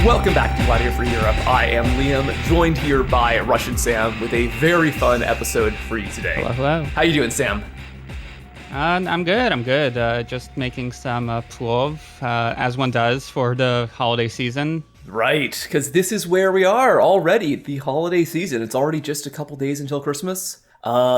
Welcome back to Gladio Free Europe. I am Liam, joined here by Russian Sam with a very fun episode for you today. Hello. How you doing, Sam? I'm good. Just making some plov, as one does for the holiday season. Right, because this is where we are already, the holiday season. It's already just a couple days until Christmas.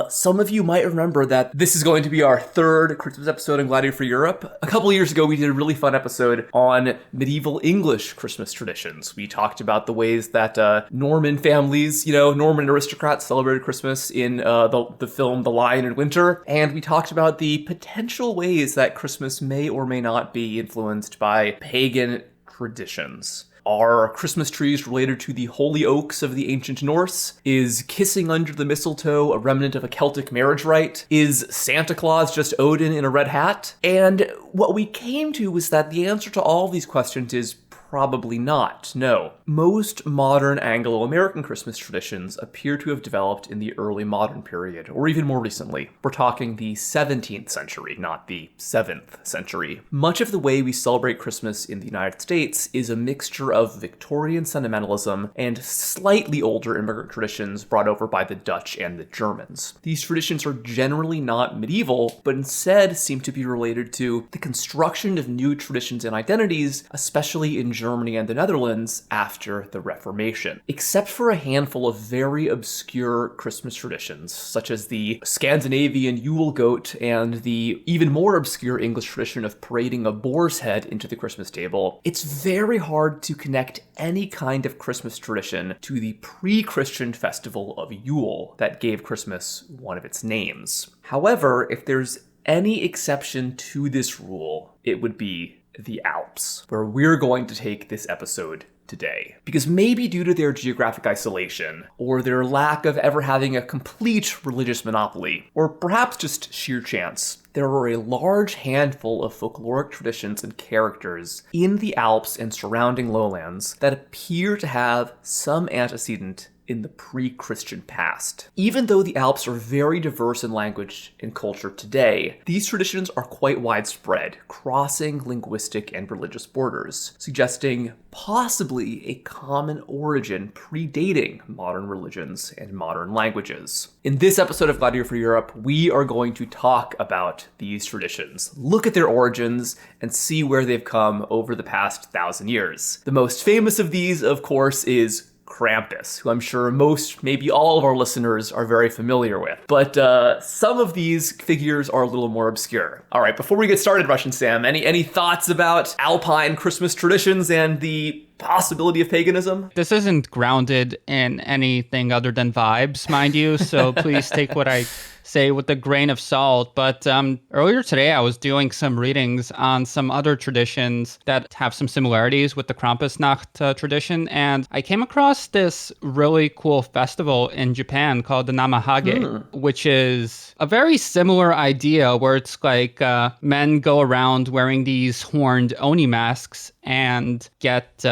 Some of you might remember that this is going to be our third Christmas episode in Gladio Free Europe. A couple of years ago, we did a really fun episode on medieval English Christmas traditions. We talked about the ways that Norman families, Norman aristocrats celebrated Christmas in the film The Lion in Winter. And we talked about the potential ways that Christmas may or may not be influenced by pagan traditions. Are Christmas trees related to the holy oaks of the ancient Norse? Is kissing under the mistletoe a remnant of a Celtic marriage rite? Is Santa Claus just Odin in a red hat? And what we came to was that the answer to all of these questions is probably not. No. Most modern Anglo-American Christmas traditions appear to have developed in the early modern period, or even more recently. We're talking the 17th century, not the 7th century. Much of the way we celebrate Christmas in the United States is a mixture of Victorian sentimentalism and slightly older immigrant traditions brought over by the Dutch and the Germans. These traditions are generally not medieval, but instead seem to be related to the construction of new traditions and identities, especially in Germany and the Netherlands after the Reformation. Except for a handful of very obscure Christmas traditions, such as the Scandinavian Yule goat and the even more obscure English tradition of parading a boar's head into the Christmas table, it's very hard to connect any kind of Christmas tradition to the pre-Christian festival of Yule that gave Christmas one of its names. However, if there's any exception to this rule, it would be the Alps, where we're going to take this episode today. Because maybe due to their geographic isolation, or their lack of ever having a complete religious monopoly, or perhaps just sheer chance, there are a large handful of folkloric traditions and characters in the Alps and surrounding lowlands that appear to have some antecedent in the pre-Christian past. Even though the Alps are very diverse in language and culture today, these traditions are quite widespread, crossing linguistic and religious borders, suggesting possibly a common origin predating modern religions and modern languages. In this episode of Gladio Free Europe, we are going to talk about these traditions, look at their origins, and see where they've come over the past 1,000 years. The most famous of these, of course, is Krampus, who I'm sure most, maybe all of our listeners are very familiar with. But some of these figures are a little more obscure. All right, before we get started, Russian Sam, any thoughts about Alpine Christmas traditions and the possibility of paganism? This isn't grounded in anything other than vibes, mind you, so please take what I say with a grain of salt. But earlier today, I was doing some readings on some other traditions that have some similarities with the Krampusnacht tradition, and I came across this really cool festival in Japan called the Namahage, which is a very similar idea where it's like men go around wearing these horned oni masks and get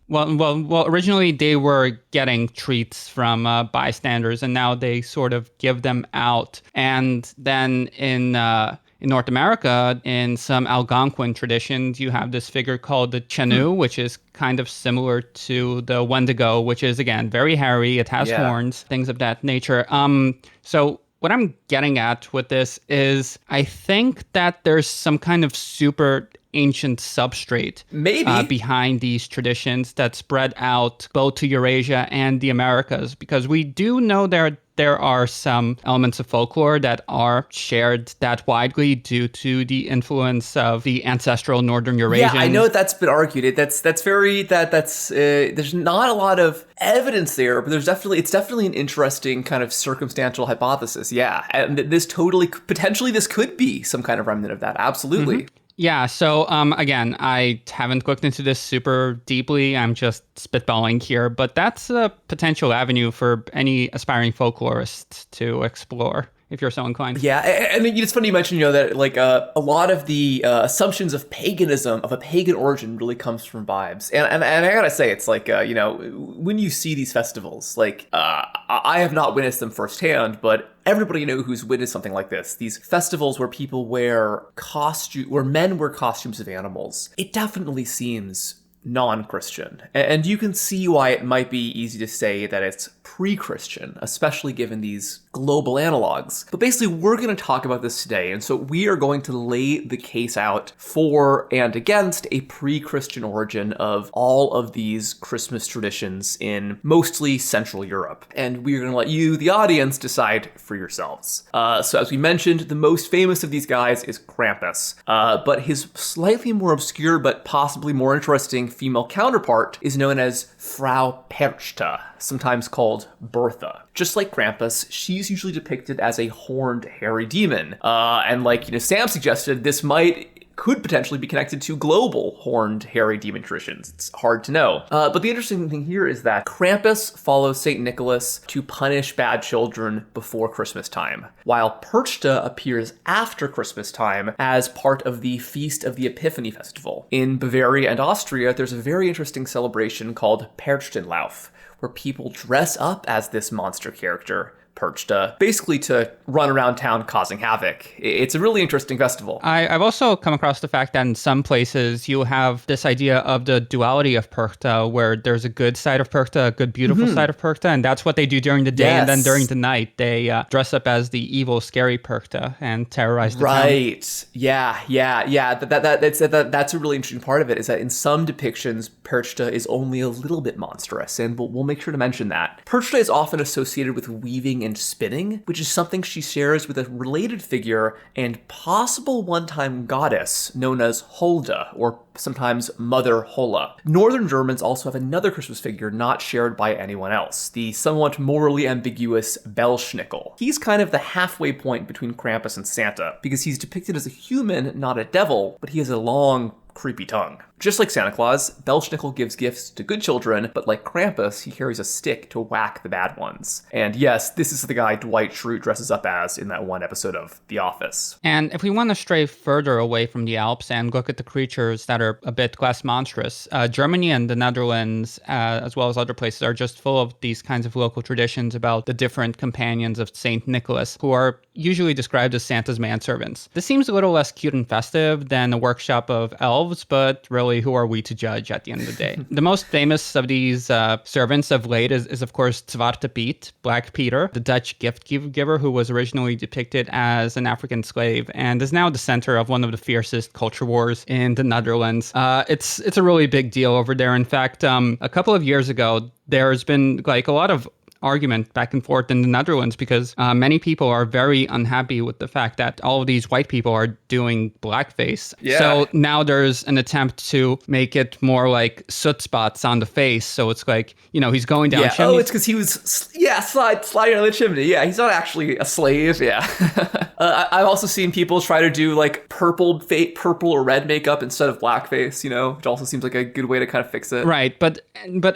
Well, originally they were getting treats from bystanders, and now they sort of give them out. And then in North America, in some Algonquin traditions, you have this figure called the Chenu, which is kind of similar to the Wendigo, which is, again, very hairy. It has horns, things of that nature. So what I'm getting at with this is I think that there's some kind of super ancient substrate behind these traditions that spread out both to Eurasia and the Americas, because we do know there are some elements of folklore that are shared that widely due to the influence of the ancestral Northern Eurasians. Yeah, I know that's been argued. That's there's not a lot of evidence there, but it's definitely an interesting kind of circumstantial hypothesis. Yeah, and this potentially this could be some kind of remnant of that. Absolutely. Mm-hmm. Yeah, so again, I haven't looked into this super deeply. I'm just spitballing here, but that's a potential avenue for any aspiring folklorist to explore, if you're so inclined. Yeah, and it's funny you mentioned, that like a lot of the assumptions of paganism, of a pagan origin, really comes from vibes. And I gotta say, it's like, when you see these festivals, like, I have not witnessed them firsthand, but everybody who's witnessed something like this, these festivals where people where men wear costumes of animals, it definitely seems non-Christian. And you can see why it might be easy to say that it's pre-Christian, especially given these global analogs. But basically, we're going to talk about this today, and so we are going to lay the case out for and against a pre-Christian origin of all of these Christmas traditions in mostly Central Europe. And we're going to let you, the audience, decide for yourselves. So as we mentioned, the most famous of these guys is Krampus, but his slightly more obscure but possibly more interesting female counterpart is known as Frau Perchta, sometimes called Bertha. Just like Krampus, she's usually depicted as a horned, hairy demon. And like, Sam suggested, this could potentially be connected to global horned, hairy demon traditions. It's hard to know. But the interesting thing here is that Krampus follows St. Nicholas to punish bad children before Christmas time, while Perchta appears after Christmas time as part of the Feast of the Epiphany festival. In Bavaria and Austria, there's a very interesting celebration called Perchtenlauf, where people dress up as this monster character, Perchta, basically to run around town causing havoc. It's a really interesting festival. I've also come across the fact that in some places you have this idea of the duality of Perchta, where there's a good side of Perchta, a good, beautiful side of Perchta, and that's what they do during the day, and then during the night they dress up as the evil, scary Perchta and terrorize the town. Right. Yeah. That's a really interesting part of it, is that in some depictions, Perchta is only a little bit monstrous, and we'll make sure to mention that. Perchta is often associated with weaving and spinning, which is something she shares with a related figure and possible one-time goddess known as Holda, or sometimes Mother Holla. Northern Germans also have another Christmas figure not shared by anyone else, the somewhat morally ambiguous Bellschnickel. He's kind of the halfway point between Krampus and Santa, because he's depicted as a human, not a devil, but he has a long, creepy tongue. Just like Santa Claus, Bellschnickel gives gifts to good children, but like Krampus, he carries a stick to whack the bad ones. And yes, this is the guy Dwight Schrute dresses up as in that one episode of The Office. And if we want to stray further away from the Alps and look at the creatures that are a bit less monstrous, Germany and the Netherlands, as well as other places, are just full of these kinds of local traditions about the different companions of Saint Nicholas, who are usually described as Santa's manservants. This seems a little less cute and festive than a workshop of elves, but really, who are we to judge at the end of the day? The most famous of these servants of late is of course Zwarte Piet, Black Peter, the Dutch gift giver who was originally depicted as an African slave and is now the center of one of the fiercest culture wars in the Netherlands. It's a really big deal over there. In fact, a couple of years ago, there's been like a lot of argument back and forth in the Netherlands because many people are very unhappy with the fact that all of these white people are doing blackface. Yeah. So now there's an attempt to make it more like soot spots on the face. So it's like, he's going down chimneys. Oh, it's because he was, sliding down the chimney. Yeah, he's not actually a slave. Yeah. I've also seen people try to do like purple or red makeup instead of blackface, which also seems like a good way to kind of fix it. Right. But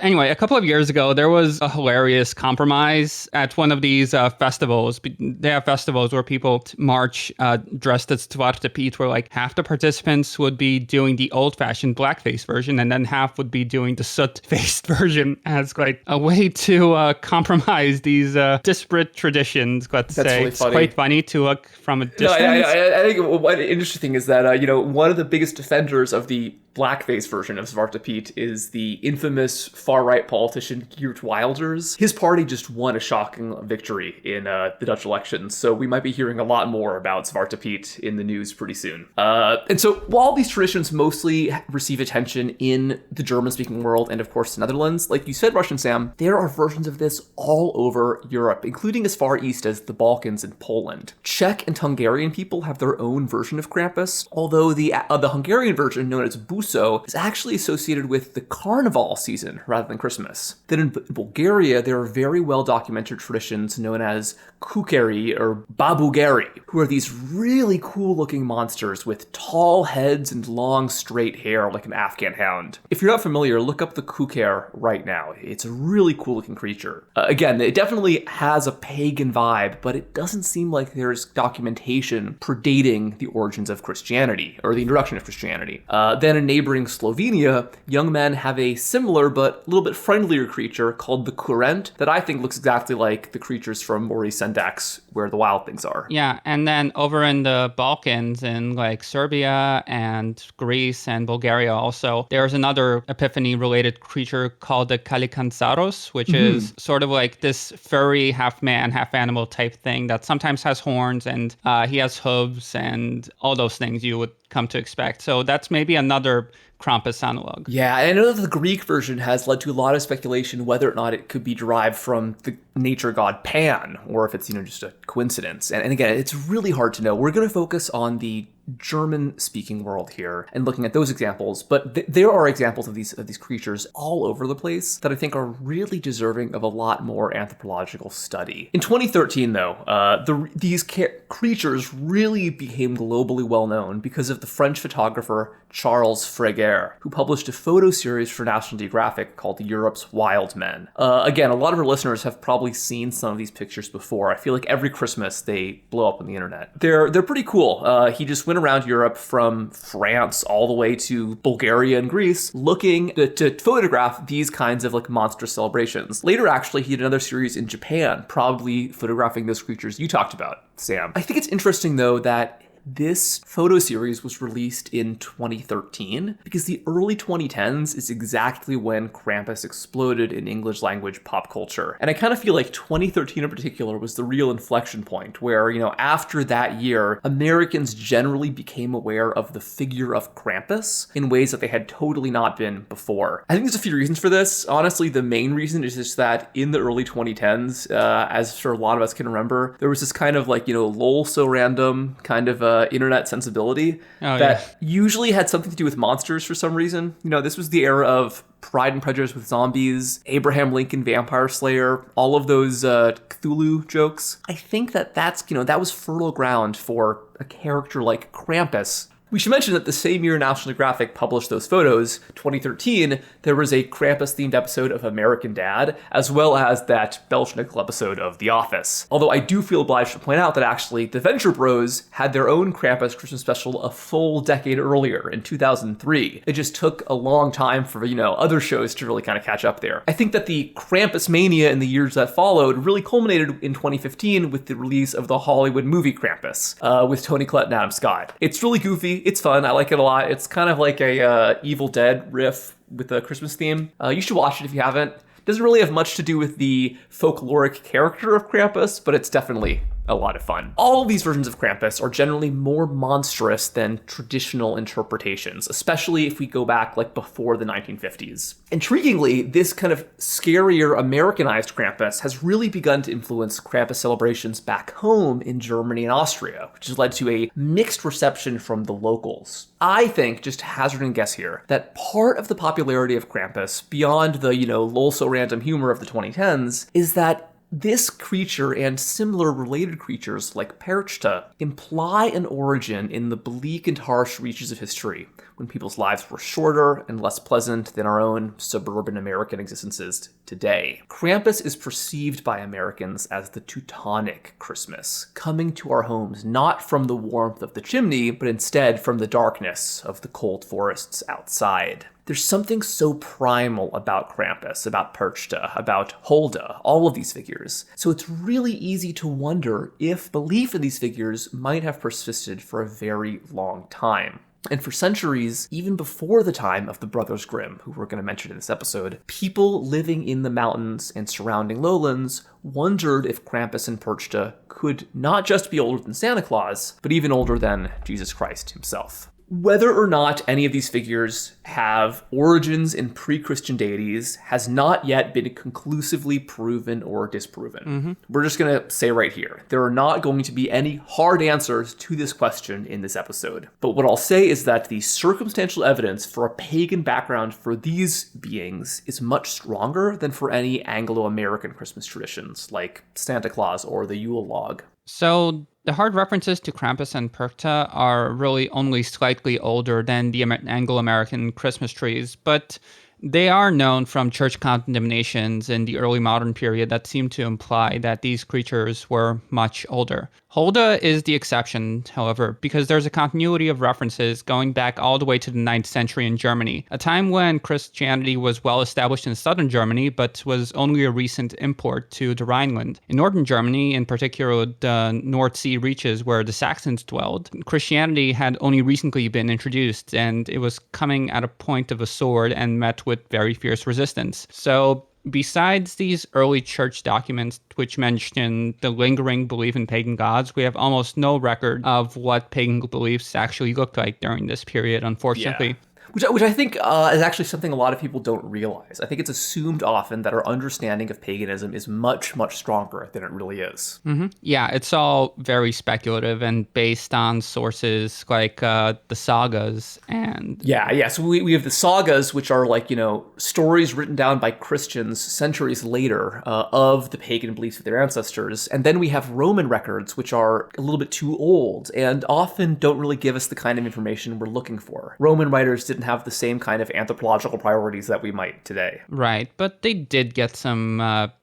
anyway, a couple of years ago, there was a hilarious compromise at one of these festivals. They have festivals where people march dressed as Zwarte Piet, where like half the participants would be doing the old-fashioned blackface version, and then half would be doing the soot-faced version as like a way to compromise these disparate traditions. Let's say really it's quite funny to look from a distance. I think what interesting thing is that one of the biggest defenders of the blackface version of Zwarte Piet is the infamous far-right politician Geert Wilders. His party just won a shocking victory in the Dutch elections, so we might be hearing a lot more about Zwarte Piet in the news pretty soon. And so while these traditions mostly receive attention in the German-speaking world and of course the Netherlands, like you said, Russian Sam, there are versions of this all over Europe, including as far east as the Balkans and Poland. Czech and Hungarian people have their own version of Krampus, although the Hungarian version, known as Buso, is actually associated with the carnival season rather than Christmas. Then in Bulgaria, there are very well-documented traditions known as kukeri or babugeri, who are these really cool-looking monsters with tall heads and long, straight hair like an Afghan hound. If you're not familiar, look up the kuker right now. It's a really cool-looking creature. Again, it definitely has a pagan vibe, but it doesn't seem like there's documentation predating the origins of Christianity, or the introduction of Christianity. Then in neighboring Slovenia, young men have a similar but a little bit friendlier creature called the kurent that I think looks exactly like the creatures from Maurice Sendak's Where the Wild Things Are. Yeah, and then over in the Balkans, in like Serbia and Greece and Bulgaria also, there's another Epiphany-related creature called the Kalikantsaros, which is sort of like this furry, half-man, half-animal type thing that sometimes has horns, and he has hooves and all those things you would come to expect. So that's maybe another Krampus analog. Yeah, and I know that the Greek version has led to a lot of speculation whether or not it could be derived from the nature god Pan, or if it's, just a coincidence. And again, it's really hard to know. We're going to focus on the German-speaking world here and looking at those examples, but there are examples of these creatures all over the place that I think are really deserving of a lot more anthropological study. In 2013, though, these creatures really became globally well known because of the French photographer Charles Fréguer, who published a photo series for National Geographic called Europe's Wild Men. Again, a lot of our listeners have probably seen some of these pictures before. I feel like every Christmas they blow up on the internet. They're pretty cool. He just went around Europe from France all the way to Bulgaria and Greece looking to photograph these kinds of like monstrous celebrations. Later, actually, he did another series in Japan, probably photographing those creatures you talked about, Sam. I think it's interesting, though, that this photo series was released in 2013 because the early 2010s is exactly when Krampus exploded in English language pop culture. And I kind of feel like 2013 in particular was the real inflection point where, after that year, Americans generally became aware of the figure of Krampus in ways that they had totally not been before. I think there's a few reasons for this. Honestly, the main reason is just that in the early 2010s, as sure a lot of us can remember, there was this kind of like, lol so random kind of internet sensibility that usually had something to do with monsters for some reason. This was the era of Pride and Prejudice with zombies, Abraham Lincoln Vampire Slayer, all of those Cthulhu jokes. I think that was fertile ground for a character like Krampus. We should mention that the same year National Geographic published those photos, 2013, there was a Krampus-themed episode of American Dad, as well as that Belschnickel episode of The Office. Although I do feel obliged to point out that actually the Venture Bros had their own Krampus Christmas special a full decade earlier, in 2003. It just took a long time for, other shows to really kind of catch up there. I think that the Krampus mania in the years that followed really culminated in 2015 with the release of the Hollywood movie Krampus, with Toni Collette and Adam Scott. It's really goofy. It's fun. I like it a lot. It's kind of like a Evil Dead riff with a Christmas theme. You should watch it if you haven't. It doesn't really have much to do with the folkloric character of Krampus, but it's definitely a lot of fun. All of these versions of Krampus are generally more monstrous than traditional interpretations, especially if we go back like before the 1950s. Intriguingly, this kind of scarier Americanized Krampus has really begun to influence Krampus celebrations back home in Germany and Austria, which has led to a mixed reception from the locals. I think, just hazarding a guess here, that part of the popularity of Krampus, beyond the, lol so random humor of the 2010s, is that this creature and similar related creatures like Perchta imply an origin in the bleak and harsh reaches of history, when people's lives were shorter and less pleasant than our own suburban American existences today. Krampus is perceived by Americans as the Teutonic Christmas, coming to our homes not from the warmth of the chimney, but instead from the darkness of the cold forests outside. There's something so primal about Krampus, about Perchta, about Hulda, all of these figures. So it's really easy to wonder if belief in these figures might have persisted for a very long time. And for centuries, even before the time of the Brothers Grimm, who we're going to mention in this episode, people living in the mountains and surrounding lowlands wondered if Krampus and Perchta could not just be older than Santa Claus, but even older than Jesus Christ himself. Whether or not any of these figures have origins in pre-Christian deities has not yet been conclusively proven or disproven. We're just going to say right here, there are not going to be any hard answers to this question in this episode. But what I'll say is that the circumstantial evidence for a pagan background for these beings is much stronger than for any Anglo-American Christmas traditions, like Santa Claus or the Yule log. So the hard references to Krampus and Perchta are really only slightly older than the Anglo-American Christmas trees, but they are known from church condemnations in the early modern period that seem to imply that these creatures were much older. Hulda is the exception, however, because there's a continuity of references going back all the way to the 9th century in Germany, a time when Christianity was well established in southern Germany, but was only a recent import to the Rhineland. In northern Germany, in particular the North Sea reaches where the Saxons dwelled, Christianity had only recently been introduced, and it was coming at a point of a sword and met with very fierce resistance. So besides these early church documents which mention the lingering belief in pagan gods, we have almost no record of what pagan beliefs actually looked like during this period, unfortunately. Yeah. Which I think is actually something a lot of people don't realize. I think it's assumed often that our understanding of paganism is much, much stronger than it really is. Mm-hmm. Yeah, it's all very speculative and based on sources like the sagas and... Yeah. So we have the sagas, which are like, stories written down by Christians centuries later of the pagan beliefs of their ancestors. And then we have Roman records, which are a little bit too old and often don't really give us the kind of information we're looking for. Roman writers didn't have the same kind of anthropological priorities that we might today. Right, but they did get some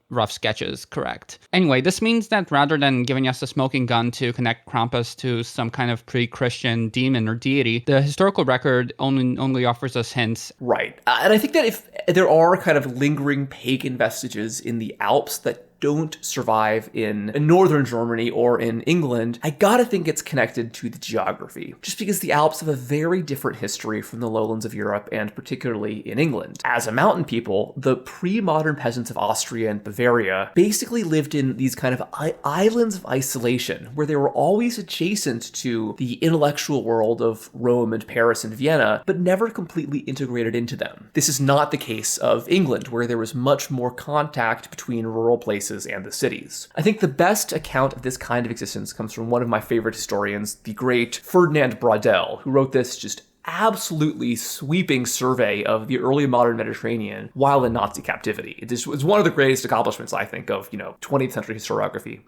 rough sketches correct. Anyway, this means that rather than giving us a smoking gun to connect Krampus to some kind of pre-Christian demon or deity, the historical record only offers us hints. Right. And I think that if there are kind of lingering pagan vestiges in the Alps that don't survive in northern Germany or in England, I gotta think it's connected to the geography. Just because the Alps have a very different history from the lowlands of Europe and particularly in England. As a mountain people, the pre-modern peasants of Austria and Bavaria basically lived in these kind of islands of isolation where they were always adjacent to the intellectual world of Rome and Paris and Vienna, but never completely integrated into them. This is not the case of England, where there was much more contact between rural places and the cities. I think the best account of this kind of existence comes from one of my favorite historians, the great Ferdinand Braudel, who wrote this just absolutely sweeping survey of the early modern Mediterranean while in Nazi captivity. It was one of the greatest accomplishments, I think, of 20th century historiography.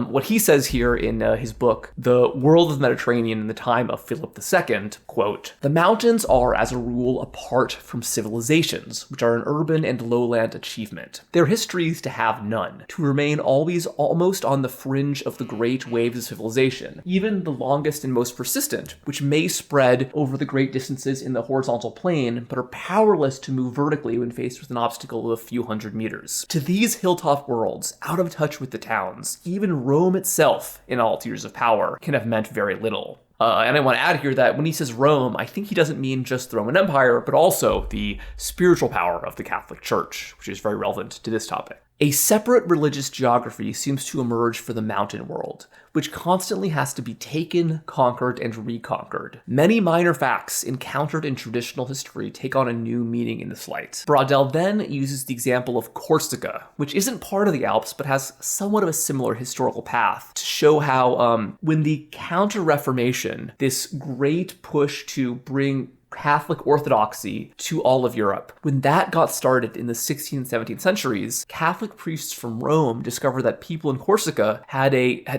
What he says here in his book, The World of the Mediterranean in the Time of Philip II, quote, "The mountains are, as a rule, apart from civilizations, which are an urban and lowland achievement. Their history is to have none, to remain always almost on the fringe of the great waves of civilization, even the longest and most persistent, which may spread over the great distances in the horizontal plane, but are powerless to move vertically when faced with an obstacle of a few hundred meters. To these hilltop worlds, out of touch with the towns, even Rome itself, in all its years of power, can have meant very little." And I want to add here that when he says Rome, I think he doesn't mean just the Roman Empire, but also the spiritual power of the Catholic Church, which is very relevant to this topic. A separate religious geography seems to emerge for the mountain world, which constantly has to be taken, conquered, and reconquered. Many minor facts encountered in traditional history take on a new meaning in this light. Braudel then uses the example of Corsica, which isn't part of the Alps, but has somewhat of a similar historical path, to show how when the Counter-Reformation, this great push to bring Catholic orthodoxy to all of Europe. When that got started in the 16th and 17th centuries, Catholic priests from Rome discovered that people in Corsica had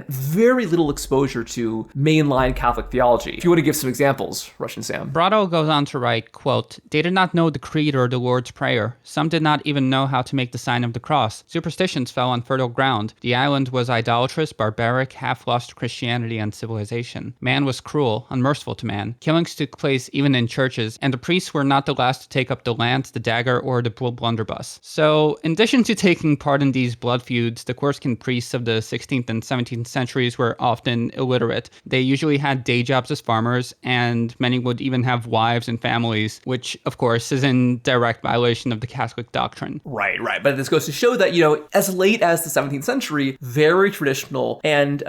very little exposure to mainline Catholic theology. If you want to give some examples, Russian Sam. Braudel goes on to write, quote, "They did not know the creed or the Lord's Prayer. Some did not even know how to make the sign of the cross. Superstitions fell on fertile ground. The island was idolatrous, barbaric, half-lost Christianity and civilization. Man was cruel, unmerciful to man. Killings took place even in churches, and the priests were not the last to take up the lance, the dagger, or the blunderbuss." So, in addition to taking part in these blood feuds, the Corsican priests of the 16th and 17th centuries were often illiterate. They usually had day jobs as farmers, and many would even have wives and families, which, of course, is in direct violation of the Catholic doctrine. Right. But this goes to show that, as late as the 17th century, very traditional and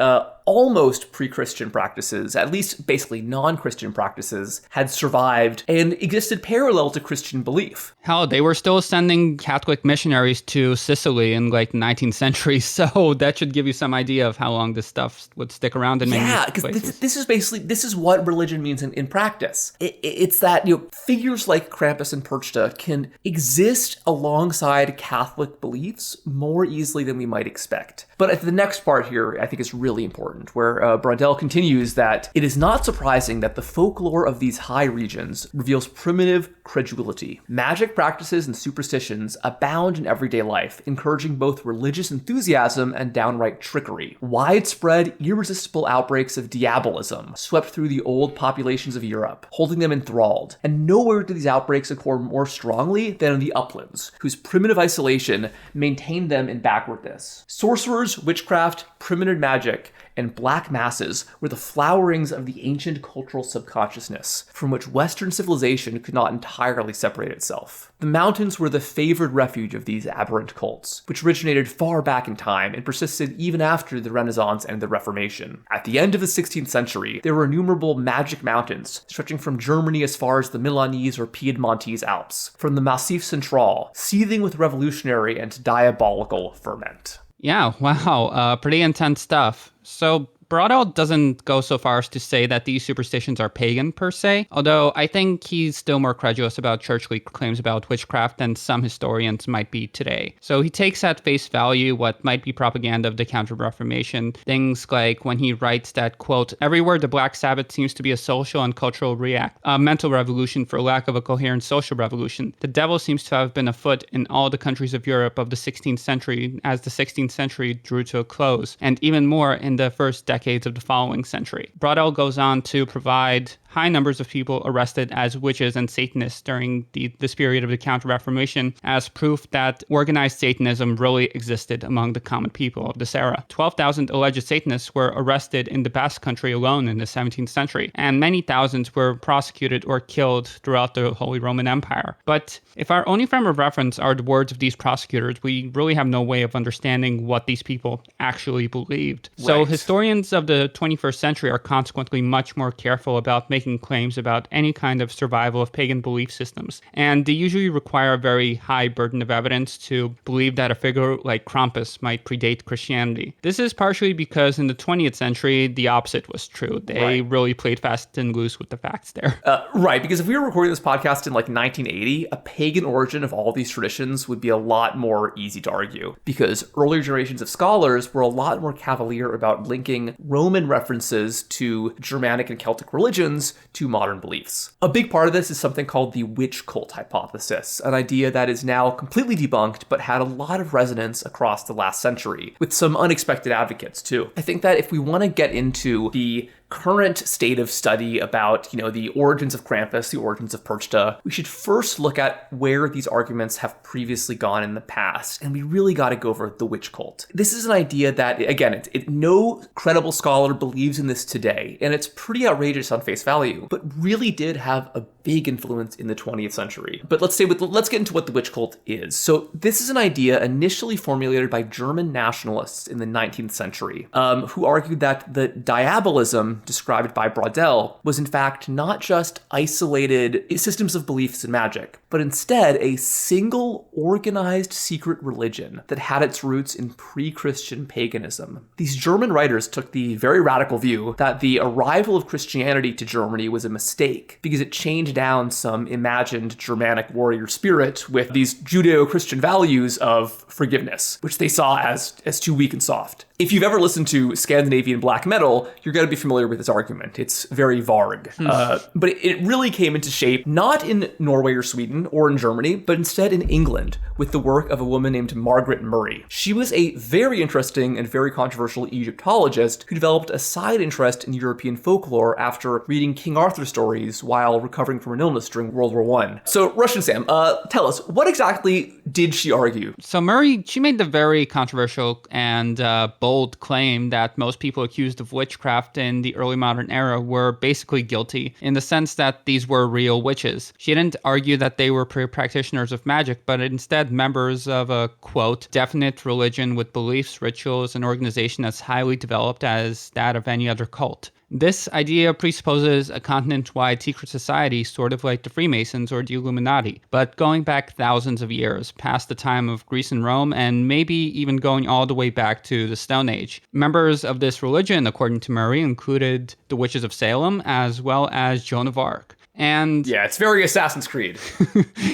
almost pre-Christian practices, at least basically non-Christian practices, had survived and existed parallel to Christian belief. Hell, they were still sending Catholic missionaries to Sicily in the 19th century, so that should give you some idea of how long this stuff would stick around in many places. Yeah, because this is what religion means in practice. It's that figures like Krampus and Perchta can exist alongside Catholic beliefs more easily than we might expect. But the next part here, I think, is really important. important, where Braudel continues that it is not surprising that the folklore of these high regions reveals primitive credulity. Magic practices and superstitions abound in everyday life, encouraging both religious enthusiasm and downright trickery. Widespread, irresistible outbreaks of diabolism swept through the old populations of Europe, holding them enthralled. And nowhere do these outbreaks occur more strongly than in the uplands, whose primitive isolation maintained them in backwardness. Sorcerers, witchcraft, primitive magic, and black masses were the flowerings of the ancient cultural subconsciousness, from which Western civilization could not entirely separate itself. The mountains were the favored refuge of these aberrant cults, which originated far back in time and persisted even after the Renaissance and the Reformation. At the end of the 16th century, there were innumerable magic mountains, stretching from Germany as far as the Milanese or Piedmontese Alps, from the Massif Central, seething with revolutionary and diabolical ferment. Yeah, wow, pretty intense stuff. So Braudel doesn't go so far as to say that these superstitions are pagan per se, although I think he's still more credulous about churchly claims about witchcraft than some historians might be today. So he takes at face value what might be propaganda of the Counter-Reformation, things like when he writes that, quote, everywhere the Black Sabbath seems to be a social and cultural a mental revolution for lack of a coherent social revolution. The devil seems to have been afoot in all the countries of Europe of the 16th century as the 16th century drew to a close, and even more in the first decades of the following century. Braudel goes on to provide high numbers of people arrested as witches and Satanists during this period of the Counter-Reformation as proof that organized Satanism really existed among the common people of this era. 12,000 alleged Satanists were arrested in the Basque Country alone in the 17th century, and many thousands were prosecuted or killed throughout the Holy Roman Empire. But if our only frame of reference are the words of these prosecutors, we really have no way of understanding what these people actually believed. Right. So historians of the 21st century are consequently much more careful about making claims about any kind of survival of pagan belief systems, and they usually require a very high burden of evidence to believe that a figure like Krampus might predate Christianity. This is partially because in the 20th century, the opposite was true. They really played fast and loose with the facts there. Right, because if we were recording this podcast in like 1980, a pagan origin of all these traditions would be a lot more easy to argue, because earlier generations of scholars were a lot more cavalier about linking Roman references to Germanic and Celtic religions to modern beliefs. A big part of this is something called the witch cult hypothesis, an idea that is now completely debunked but had a lot of resonance across the last century, with some unexpected advocates too. I think that if we want to get into the current state of study about, the origins of Krampus, the origins of Perchta, we should first look at where these arguments have previously gone in the past, and we really got to go over the witch cult. This is an idea that, again, no credible scholar believes in this today, and it's pretty outrageous on face value, but really did have a big influence in the 20th century. But let's get into what the witch cult is. So this is an idea initially formulated by German nationalists in the 19th century, who argued that the diabolism described by Braudel was in fact not just isolated systems of beliefs and magic, but instead a single organized secret religion that had its roots in pre-Christian paganism. These German writers took the very radical view that the arrival of Christianity to Germany was a mistake because it chained down some imagined Germanic warrior spirit with these Judeo-Christian values of forgiveness, which they saw as too weak and soft. If you've ever listened to Scandinavian black metal, you're going to be familiar with this argument. It's very Varg. But it really came into shape not in Norway or Sweden or in Germany, but instead in England with the work of a woman named Margaret Murray. She was a very interesting and very controversial Egyptologist who developed a side interest in European folklore after reading King Arthur stories while recovering from an illness during World War I. So, Russian Sam, tell us, what exactly did she argue? So Murray, she made the very controversial and bold claim that most people accused of witchcraft in the early modern era were basically guilty in the sense that these were real witches. She didn't argue that they were practitioners of magic, but instead members of a, quote, definite religion with beliefs, rituals, and organization as highly developed as that of any other cult. This idea presupposes a continent-wide secret society, sort of like the Freemasons or the Illuminati, but going back thousands of years, past the time of Greece and Rome, and maybe even going all the way back to the Stone Age. Members of this religion, according to Murray, included the witches of Salem, as well as Joan of Arc. And Yeah, it's very Assassin's Creed.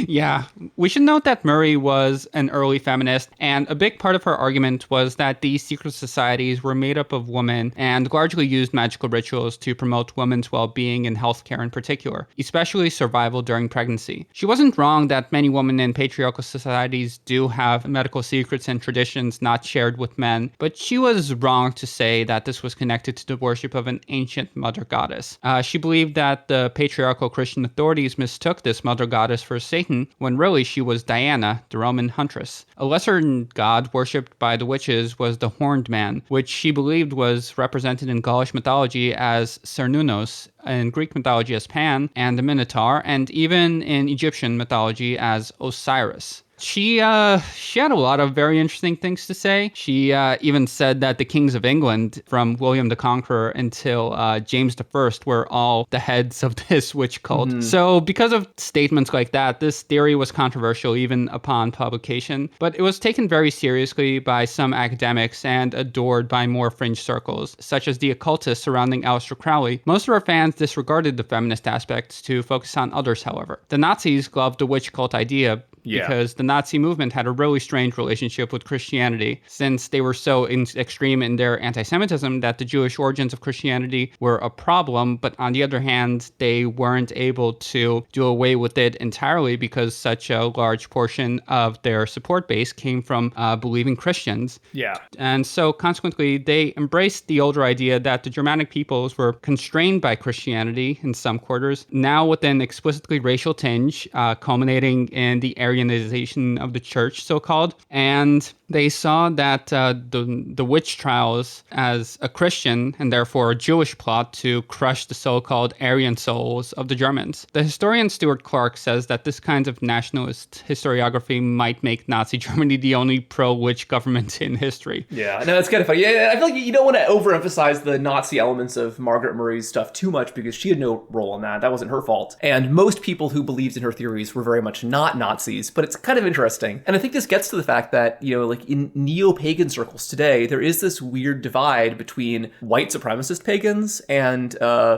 yeah, we should note that Murray was an early feminist, and a big part of her argument was that these secret societies were made up of women and largely used magical rituals to promote women's well-being and healthcare in particular, especially survival during pregnancy. She wasn't wrong that many women in patriarchal societies do have medical secrets and traditions not shared with men, but she was wrong to say that this was connected to the worship of an ancient mother goddess. She believed that the patriarchal Christian authorities mistook this mother goddess for Satan, when really she was Diana, the Roman huntress. A lesser god worshipped by the witches was the Horned Man, which she believed was represented in Gaulish mythology as Cernunnos, in Greek mythology as Pan and the Minotaur, and even in Egyptian mythology as Osiris. She had a lot of very interesting things to say. She even said that the kings of England, from William the Conqueror until James I, were all the heads of this witch cult. So because of statements like that, this theory was controversial even upon publication, but it was taken very seriously by some academics and adored by more fringe circles, such as the occultists surrounding Aleister Crowley. Most of our fans disregarded the feminist aspects to focus on others, however. The Nazis loved the witch cult idea, because the Nazi movement had a really strange relationship with Christianity, since they were so extreme in their anti-Semitism that the Jewish origins of Christianity were a problem, but on the other hand, they weren't able to do away with it entirely because such a large portion of their support base came from believing Christians. Yeah. And so consequently, they embraced the older idea that the Germanic peoples were constrained by Christianity in some quarters, now with an explicitly racial tinge, culminating in the Aryanization of the church, so-called, and they saw that the witch trials as a Christian and therefore a Jewish plot to crush the so-called Aryan souls of the Germans. The historian Stuart Clark says that this kind of nationalist historiography might make Nazi Germany the only pro-witch government in history. Yeah, no, it's kind of funny. Yeah, I feel like you don't want to overemphasize the Nazi elements of Margaret Murray's stuff too much because she had no role in that. That wasn't her fault. And most people who believed in her theories were very much not Nazis, but it's kind of interesting. And I think this gets to the fact that, like in neo-pagan circles today, there is this weird divide between white supremacist pagans and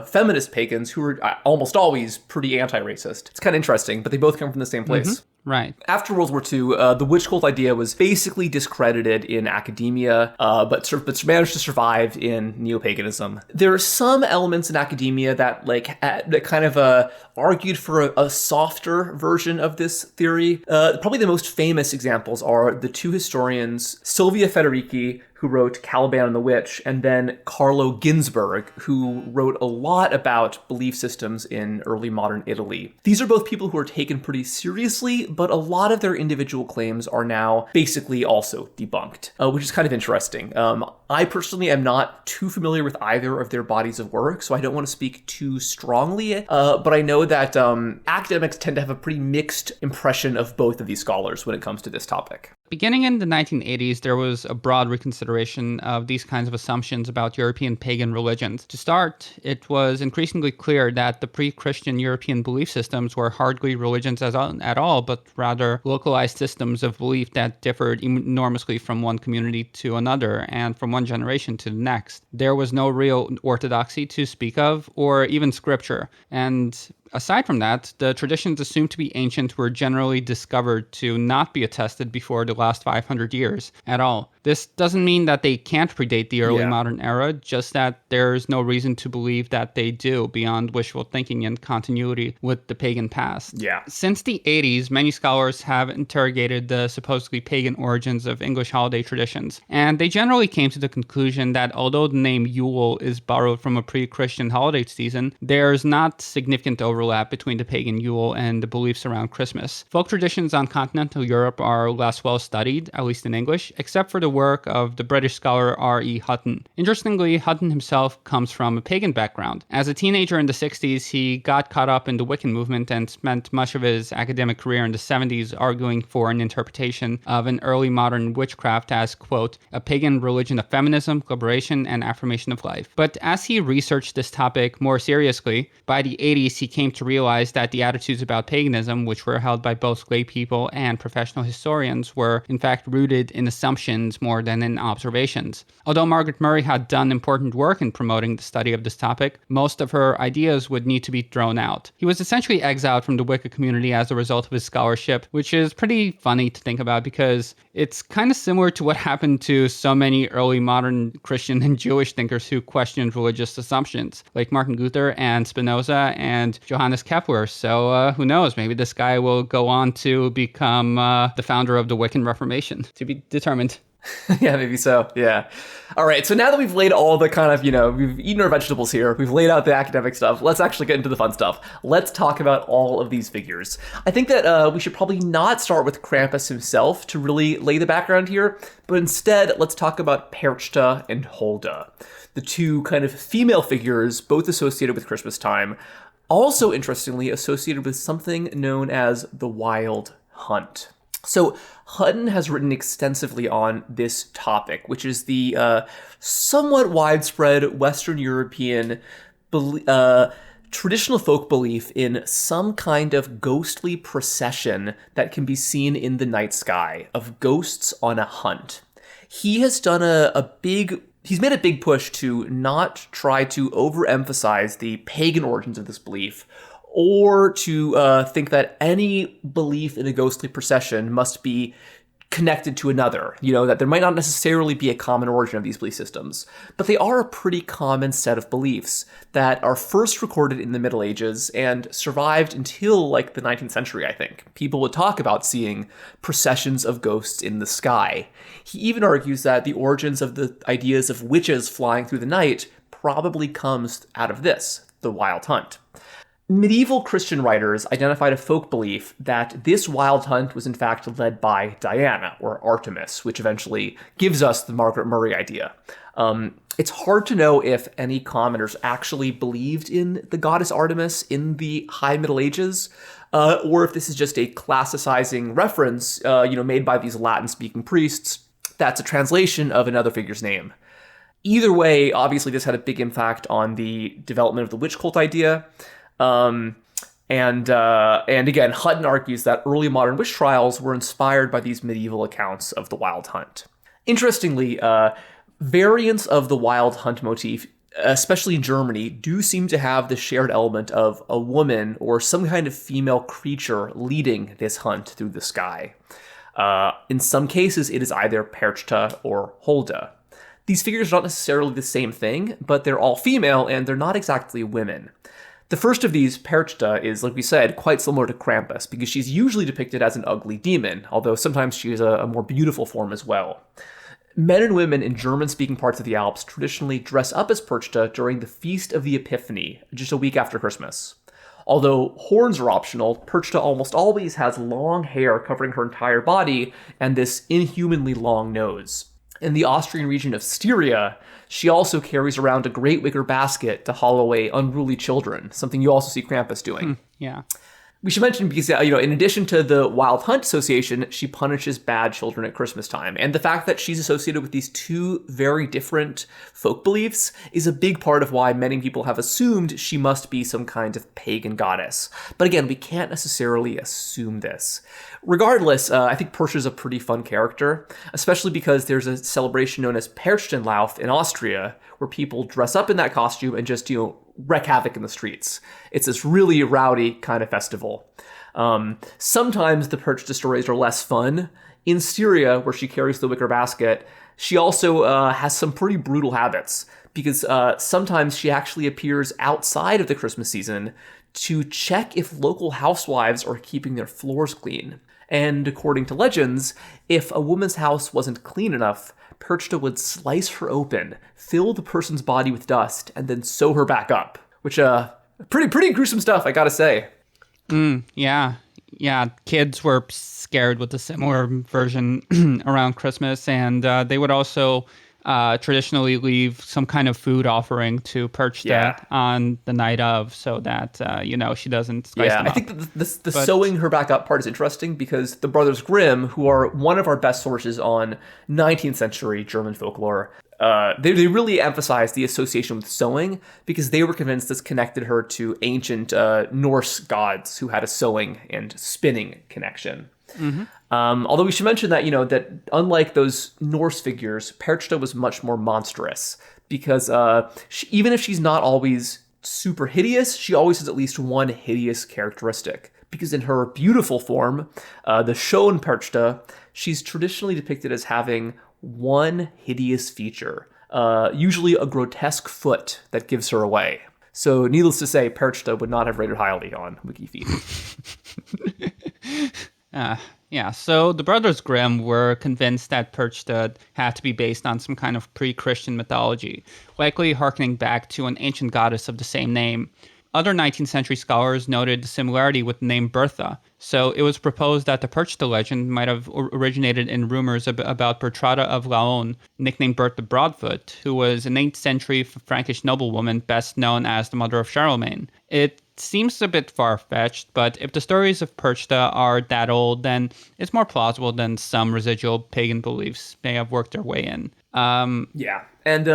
feminist pagans who are almost always pretty anti-racist. It's kind of interesting, but they both come from the same place. Mm-hmm. Right. After World War II, the witch cult idea was basically discredited in academia, but managed to survive in neo-paganism. There are some elements in academia that that kind of argued for a softer version of this theory. Probably the most famous examples are the two historians Silvia Federici, who wrote Caliban and the Witch, and then Carlo Ginzburg, who wrote a lot about belief systems in early modern Italy. These are both people who are taken pretty seriously, but a lot of their individual claims are now basically also debunked, which is kind of interesting. I personally am not too familiar with either of their bodies of work, so I don't want to speak too strongly, but I know that academics tend to have a pretty mixed impression of both of these scholars when it comes to this topic. Beginning in the 1980s, there was a broad reconsideration of these kinds of assumptions about European pagan religions. To start, it was increasingly clear that the pre-Christian European belief systems were hardly religions at all, but rather localized systems of belief that differed enormously from one community to another and from one generation to the next. There was no real orthodoxy to speak of, or even scripture, and aside from that, the traditions assumed to be ancient were generally discovered to not be attested before the last 500 years at all. This doesn't mean that they can't predate the early modern era, just that there's no reason to believe that they do beyond wishful thinking and continuity with the pagan past. Yeah. Since the 80s, many scholars have interrogated the supposedly pagan origins of English holiday traditions, and they generally came to the conclusion that although the name Yule is borrowed from a pre-Christian holiday season, there's not significant overlap between the pagan Yule and the beliefs around Christmas. Folk traditions on continental Europe are less well studied, at least in English, except for the work of the British scholar R.E. Hutton. Interestingly, Hutton himself comes from a pagan background. As a teenager in the 60s, he got caught up in the Wiccan movement and spent much of his academic career in the 70s arguing for an interpretation of an early modern witchcraft as, quote, a pagan religion of feminism, liberation, and affirmation of life. But as he researched this topic more seriously, by the 80s he came came to realize that the attitudes about paganism, which were held by both lay people and professional historians, were in fact rooted in assumptions more than in observations. Although Margaret Murray had done important work in promoting the study of this topic, most of her ideas would need to be thrown out. He was essentially exiled from the Wicca community as a result of his scholarship, which is pretty funny to think about because it's kind of similar to what happened to so many early modern Christian and Jewish thinkers who questioned religious assumptions, like Martin Luther and Spinoza and Johannes Kepler. So who knows, maybe this guy will go on to become the founder of the Wiccan Reformation. To be determined. Yeah, maybe so. Yeah. All right. So now that we've laid all the kind of, we've eaten our vegetables here, we've laid out the academic stuff, let's actually get into the fun stuff. Let's talk about all of these figures. I think that we should probably not start with Krampus himself to really lay the background here, but instead let's talk about Perchta and Hulda, the two kind of female figures, both associated with Christmastime, also interestingly associated with something known as the Wild Hunt. So Hutton has written extensively on this topic, which is the somewhat widespread Western European traditional folk belief in some kind of ghostly procession that can be seen in the night sky of ghosts on a hunt. He has done he's made a big push to not try to overemphasize the pagan origins of this belief, or to think that any belief in a ghostly procession must be connected to another, that there might not necessarily be a common origin of these belief systems, but they are a pretty common set of beliefs that are first recorded in the Middle Ages and survived until like the 19th century, I think. People would talk about seeing processions of ghosts in the sky. He even argues that the origins of the ideas of witches flying through the night probably comes out of this, the Wild Hunt. Medieval Christian writers identified a folk belief that this wild hunt was in fact led by Diana, or Artemis, which eventually gives us the Margaret Murray idea. It's hard to know if any commenters actually believed in the goddess Artemis in the High Middle Ages, or if this is just a classicizing reference, made by these Latin-speaking priests that's a translation of another figure's name. Either way, obviously this had a big impact on the development of the witch cult idea. And again, Hutton argues that early modern witch trials were inspired by these medieval accounts of the wild hunt. Interestingly, variants of the wild hunt motif, especially in Germany, do seem to have the shared element of a woman or some kind of female creature leading this hunt through the sky. In some cases, it is either Perchta or Hulda. These figures are not necessarily the same thing, but they're all female and they're not exactly women. The first of these, Perchta, is, like we said, quite similar to Krampus, because she's usually depicted as an ugly demon, although sometimes she is a more beautiful form as well. Men and women in German-speaking parts of the Alps traditionally dress up as Perchta during the Feast of the Epiphany, just a week after Christmas. Although horns are optional, Perchta almost always has long hair covering her entire body and this inhumanly long nose. In the Austrian region of Styria, she also carries around a great wicker basket to haul away unruly children, something you also see Krampus doing. Yeah. We should mention because, in addition to the Wild Hunt Association, she punishes bad children at Christmas time. And the fact that she's associated with these two very different folk beliefs is a big part of why many people have assumed she must be some kind of pagan goddess. But again, we can't necessarily assume this. Regardless, I think Perchta's a pretty fun character, especially because there's a celebration known as Perchtenlauf in Austria, where people dress up in that costume and just, wreak havoc in the streets. It's this really rowdy kind of festival. Sometimes the Perchta stories are less fun. In Styria, where she carries the wicker basket, she also has some pretty brutal habits, because sometimes she actually appears outside of the Christmas season to check if local housewives are keeping their floors clean. And according to legends, if a woman's house wasn't clean enough, Perchta would slice her open, fill the person's body with dust, and then sew her back up. Which, pretty gruesome stuff, I gotta say. Yeah. Kids were scared with a similar version around Christmas, and they would also traditionally leave some kind of food offering to Perchta on the night of, so that she doesn't spice them I up. think the sewing her back up part is interesting because the Brothers Grimm, who are one of our best sources on 19th century German folklore, they really emphasize the association with sewing because they were convinced this connected her to ancient Norse gods who had a sewing and spinning connection. Mm-hmm. Although we should mention that, that unlike those Norse figures, Perchta was much more monstrous because even if she's not always super hideous, she always has at least one hideous characteristic. Because in her beautiful form, the Schön Perchta, she's traditionally depicted as having one hideous feature, usually a grotesque foot that gives her away. So needless to say, Perchta would not have rated highly on WikiFeed. So the Brothers Grimm were convinced that Perchta had to be based on some kind of pre-Christian mythology, likely harkening back to an ancient goddess of the same name. Other 19th century scholars noted the similarity with the name Bertha, so it was proposed that the Perchta legend might have originated in rumors about Bertrada of Laon, nicknamed Bertha Broadfoot, who was an 8th century Frankish noblewoman best known as the mother of Charlemagne. It seems a bit far-fetched, but if the stories of Perchta are that old, then it's more plausible than some residual pagan beliefs may have worked their way in. And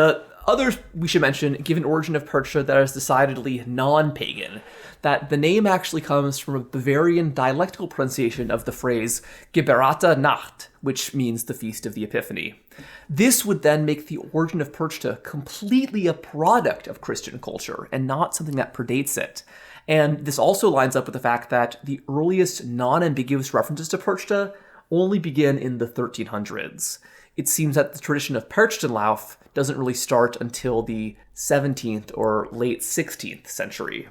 others we should mention give an origin of Perchta that is decidedly non-pagan, that the name actually comes from a Bavarian dialectical pronunciation of the phrase Geberata Nacht, which means the Feast of the Epiphany. This would then make the origin of Perchta completely a product of Christian culture and not something that predates it. And this also lines up with the fact that the earliest non-ambiguous references to Perchta only begin in the 1300s. It seems that the tradition of Perchtenlauf doesn't really start until the 17th or late 16th century.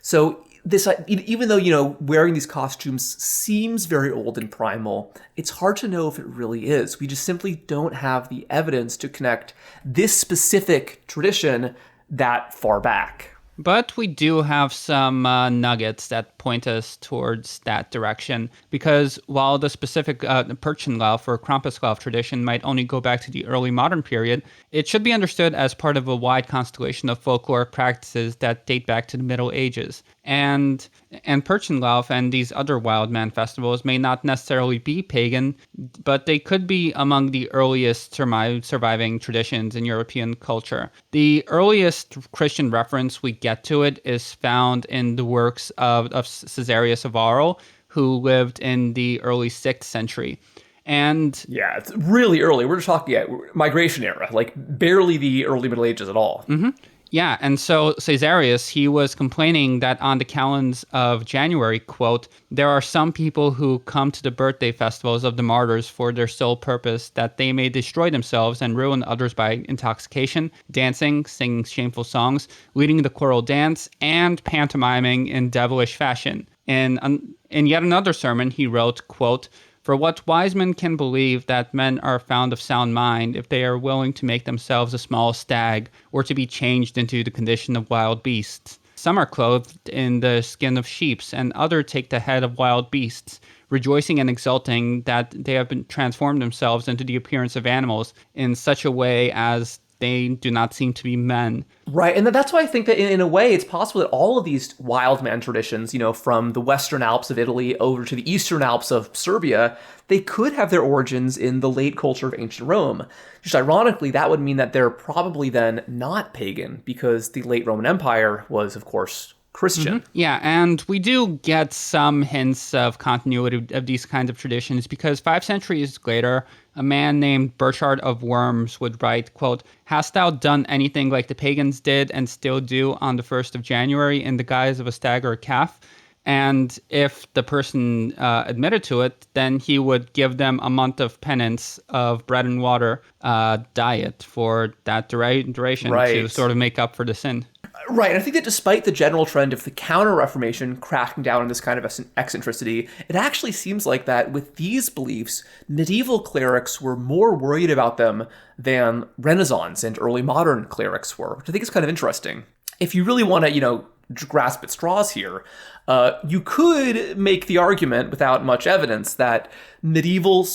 So this, even though, wearing these costumes seems very old and primal, it's hard to know if it really is. We just simply don't have the evidence to connect this specific tradition that far back. But we do have some nuggets that point us towards that direction, because while the specific Perchenlauf or Krampuslauf tradition might only go back to the early modern period, it should be understood as part of a wide constellation of folkloric practices that date back to the Middle Ages. And Perchenlauf and these other wild man festivals may not necessarily be pagan, but they could be among the earliest surviving traditions in European culture. The earliest Christian reference we get to it is found in the works of Caesarius of Arles, who lived in the early 6th century. And it's really early. We're talking migration era, like barely the early Middle Ages at all. Mm-hmm. Yeah, and so Caesarius, he was complaining that on the calends of January, quote, there are some people who come to the birthday festivals of the martyrs for their sole purpose that they may destroy themselves and ruin others by intoxication, dancing, singing shameful songs, leading the choral dance, and pantomiming in devilish fashion. In yet another sermon, he wrote, quote, for what wise men can believe that men are found of sound mind if they are willing to make themselves a small stag or to be changed into the condition of wild beasts. Some are clothed in the skin of sheep, and others take the head of wild beasts, rejoicing and exulting that they have been transformed themselves into the appearance of animals in such a way as they do not seem to be men. Right, and that's why I think that in a way it's possible that all of these wild man traditions, from the Western Alps of Italy over to the Eastern Alps of Serbia, they could have their origins in the late culture of ancient Rome. Just ironically, that would mean that they're probably then not pagan, because the late Roman Empire was, of course, Christian. Mm-hmm. Yeah, and we do get some hints of continuity of these kinds of traditions, because 5 centuries later, a man named Burchard of Worms would write, quote, hast thou done anything like the pagans did and still do on the 1st of January in the guise of a stag or a calf? And if the person admitted to it, then he would give them a month of penance of bread and water diet for that duration to sort of make up for the sin. Right, and I think that despite the general trend of the Counter-Reformation cracking down on this kind of eccentricity, it actually seems like that with these beliefs, medieval clerics were more worried about them than Renaissance and early modern clerics were, which I think is kind of interesting. If you really want to, grasp at straws here. You could make the argument, without much evidence, that medieval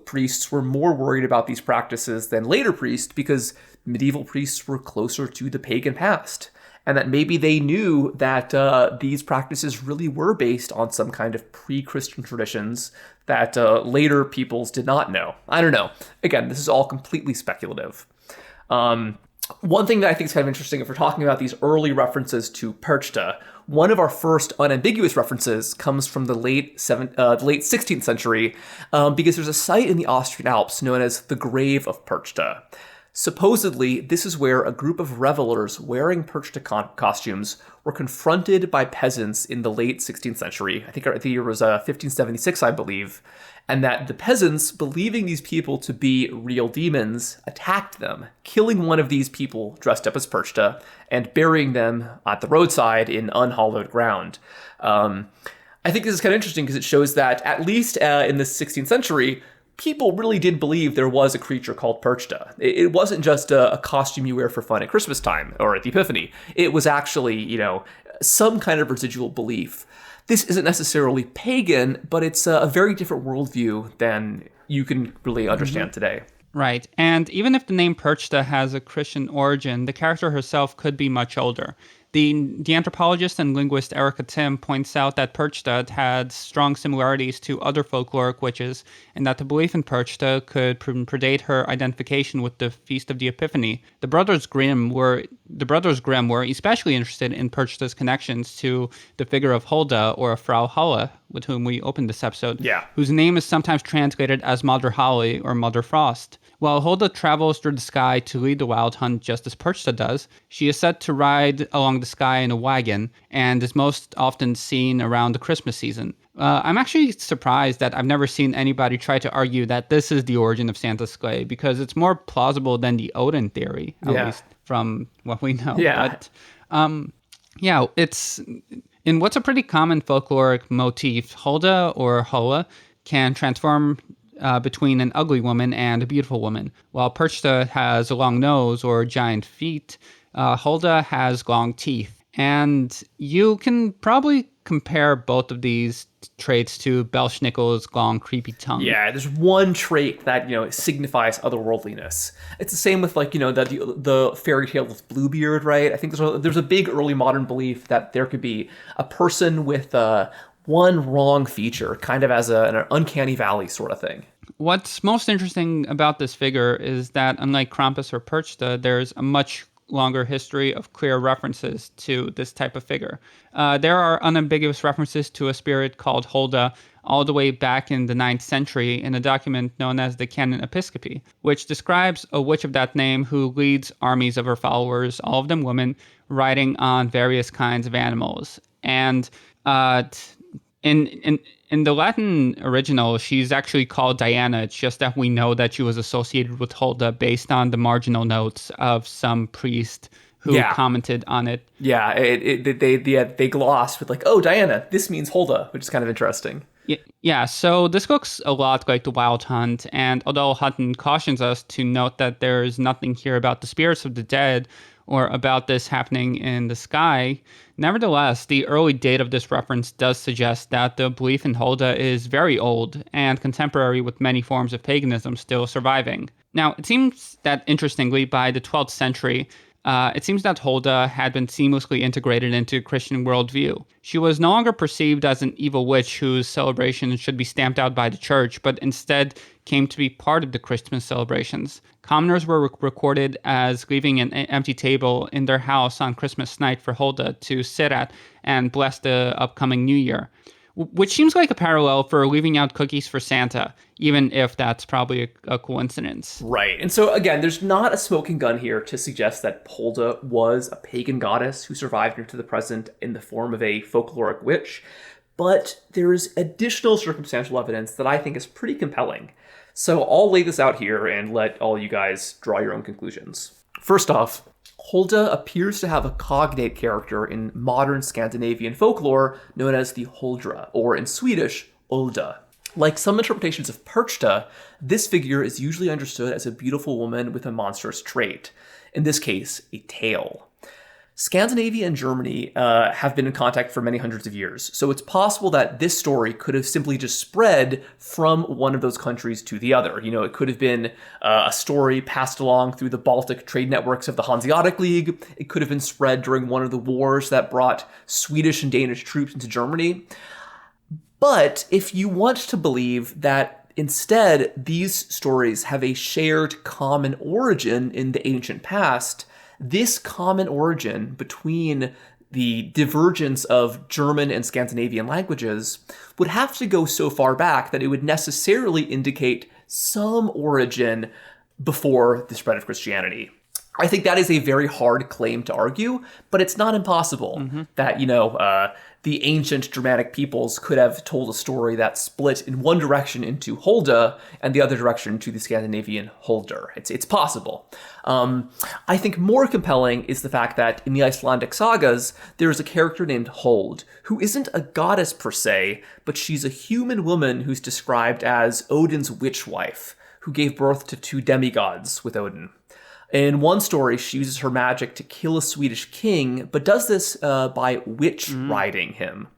priests were more worried about these practices than later priests because medieval priests were closer to the pagan past. And that maybe they knew that these practices really were based on some kind of pre-Christian traditions that later peoples did not know. I don't know. Again, this is all completely speculative. One thing that I think is kind of interesting, if we're talking about these early references to Perchta, one of our first unambiguous references comes from the late 16th century, because there's a site in the Austrian Alps known as the Grave of Perchta. Supposedly, this is where a group of revelers wearing Perchta costumes were confronted by peasants in the late 16th century. I think the year was 1576, I believe. And that the peasants, believing these people to be real demons, attacked them, killing one of these people dressed up as Perchta and burying them at the roadside in unhallowed ground. I think this is kind of interesting because it shows that, at least in the 16th century, people really did believe there was a creature called Perchta. It wasn't just a costume you wear for fun at Christmastime or at the Epiphany. It was actually, some kind of residual belief. This isn't necessarily pagan, but it's a very different worldview than you can really understand today. Right. And even if the name Perchta has a Christian origin, the character herself could be much older. The anthropologist and linguist Erica Tim points out that Perchta had strong similarities to other folkloric witches, and that the belief in Perchta could predate her identification with the Feast of the Epiphany. The Brothers Grimm were especially interested in Perchta's connections to the figure of Hulda, or Frau Halle, with whom we opened this episode, whose name is sometimes translated as Mother Holly or Mother Frost. While Hulda travels through the sky to lead the wild hunt just as Perchta does, she is said to ride along the sky in a wagon and is most often seen around the Christmas season. I'm actually surprised that I've never seen anybody try to argue that this is the origin of Santa's sleigh, because it's more plausible than the Odin theory, at least from what we know. But, it's in what's a pretty common folkloric motif. Hulda, or Holla, can transform between an ugly woman and a beautiful woman. While Perchta has a long nose or giant feet, Hulda has long teeth. And you can probably compare both of these traits to Belsnickel's long, creepy tongue. Yeah, there's one trait that, signifies otherworldliness. It's the same with, the fairy tale of Bluebeard, right? I think there's a big early modern belief that there could be a person with one wrong feature, kind of as an uncanny valley sort of thing. What's most interesting about this figure is that, unlike Krampus or Perchta, there's a much longer history of clear references to this type of figure. There are unambiguous references to a spirit called Hulda all the way back in the 9th century in a document known as the Canon Episcopi, which describes a witch of that name who leads armies of her followers, all of them women, riding on various kinds of animals. And in the Latin original, she's actually called Diana. It's just that we know that she was associated with Hulda based on the marginal notes of some priest who commented on it. Yeah, they glossed with oh, Diana, this means Hulda, which is kind of interesting. Yeah, so this looks a lot like the Wild Hunt, and although Hutton cautions us to note that there's nothing here about the spirits of the dead or about this happening in the sky, nevertheless, the early date of this reference does suggest that the belief in Hulda is very old and contemporary with many forms of paganism still surviving. Now, it seems that, interestingly, by the 12th century, it seems that Hulda had been seamlessly integrated into Christian worldview. She was no longer perceived as an evil witch whose celebrations should be stamped out by the church, but instead came to be part of the Christmas celebrations. Commoners were recorded as leaving an empty table in their house on Christmas night for Hulda to sit at and bless the upcoming New Year, which seems like a parallel for leaving out cookies for Santa, even if that's probably a coincidence. Right. And so, again, there's not a smoking gun here to suggest that Hulda was a pagan goddess who survived into the present in the form of a folkloric witch, but there's additional circumstantial evidence that I think is pretty compelling. So I'll lay this out here and let all you guys draw your own conclusions. First off, Hulda appears to have a cognate character in modern Scandinavian folklore known as the Huldra, or in Swedish, Ulda. Like some interpretations of Perchta, this figure is usually understood as a beautiful woman with a monstrous trait, in this case, a tail. Scandinavia and Germany have been in contact for many hundreds of years, so it's possible that this story could have simply just spread from one of those countries to the other. You know, it could have been a story passed along through the Baltic trade networks of the Hanseatic League. It could have been spread during one of the wars that brought Swedish and Danish troops into Germany. But if you want to believe that instead these stories have a shared common origin in the ancient past, this common origin between the divergence of German and Scandinavian languages would have to go so far back that it would necessarily indicate some origin before the spread of Christianity. I think that is a very hard claim to argue, but it's not impossible that, the ancient Germanic peoples could have told a story that split in one direction into Hulda and the other direction to the Scandinavian Huldr. It's possible. I think more compelling is the fact that in the Icelandic sagas, there is a character named Huld, who isn't a goddess per se, but she's a human woman who's described as Odin's witch wife, who gave birth to 2 demigods with Odin. In one story, she uses her magic to kill a Swedish king, but does this by witch riding him.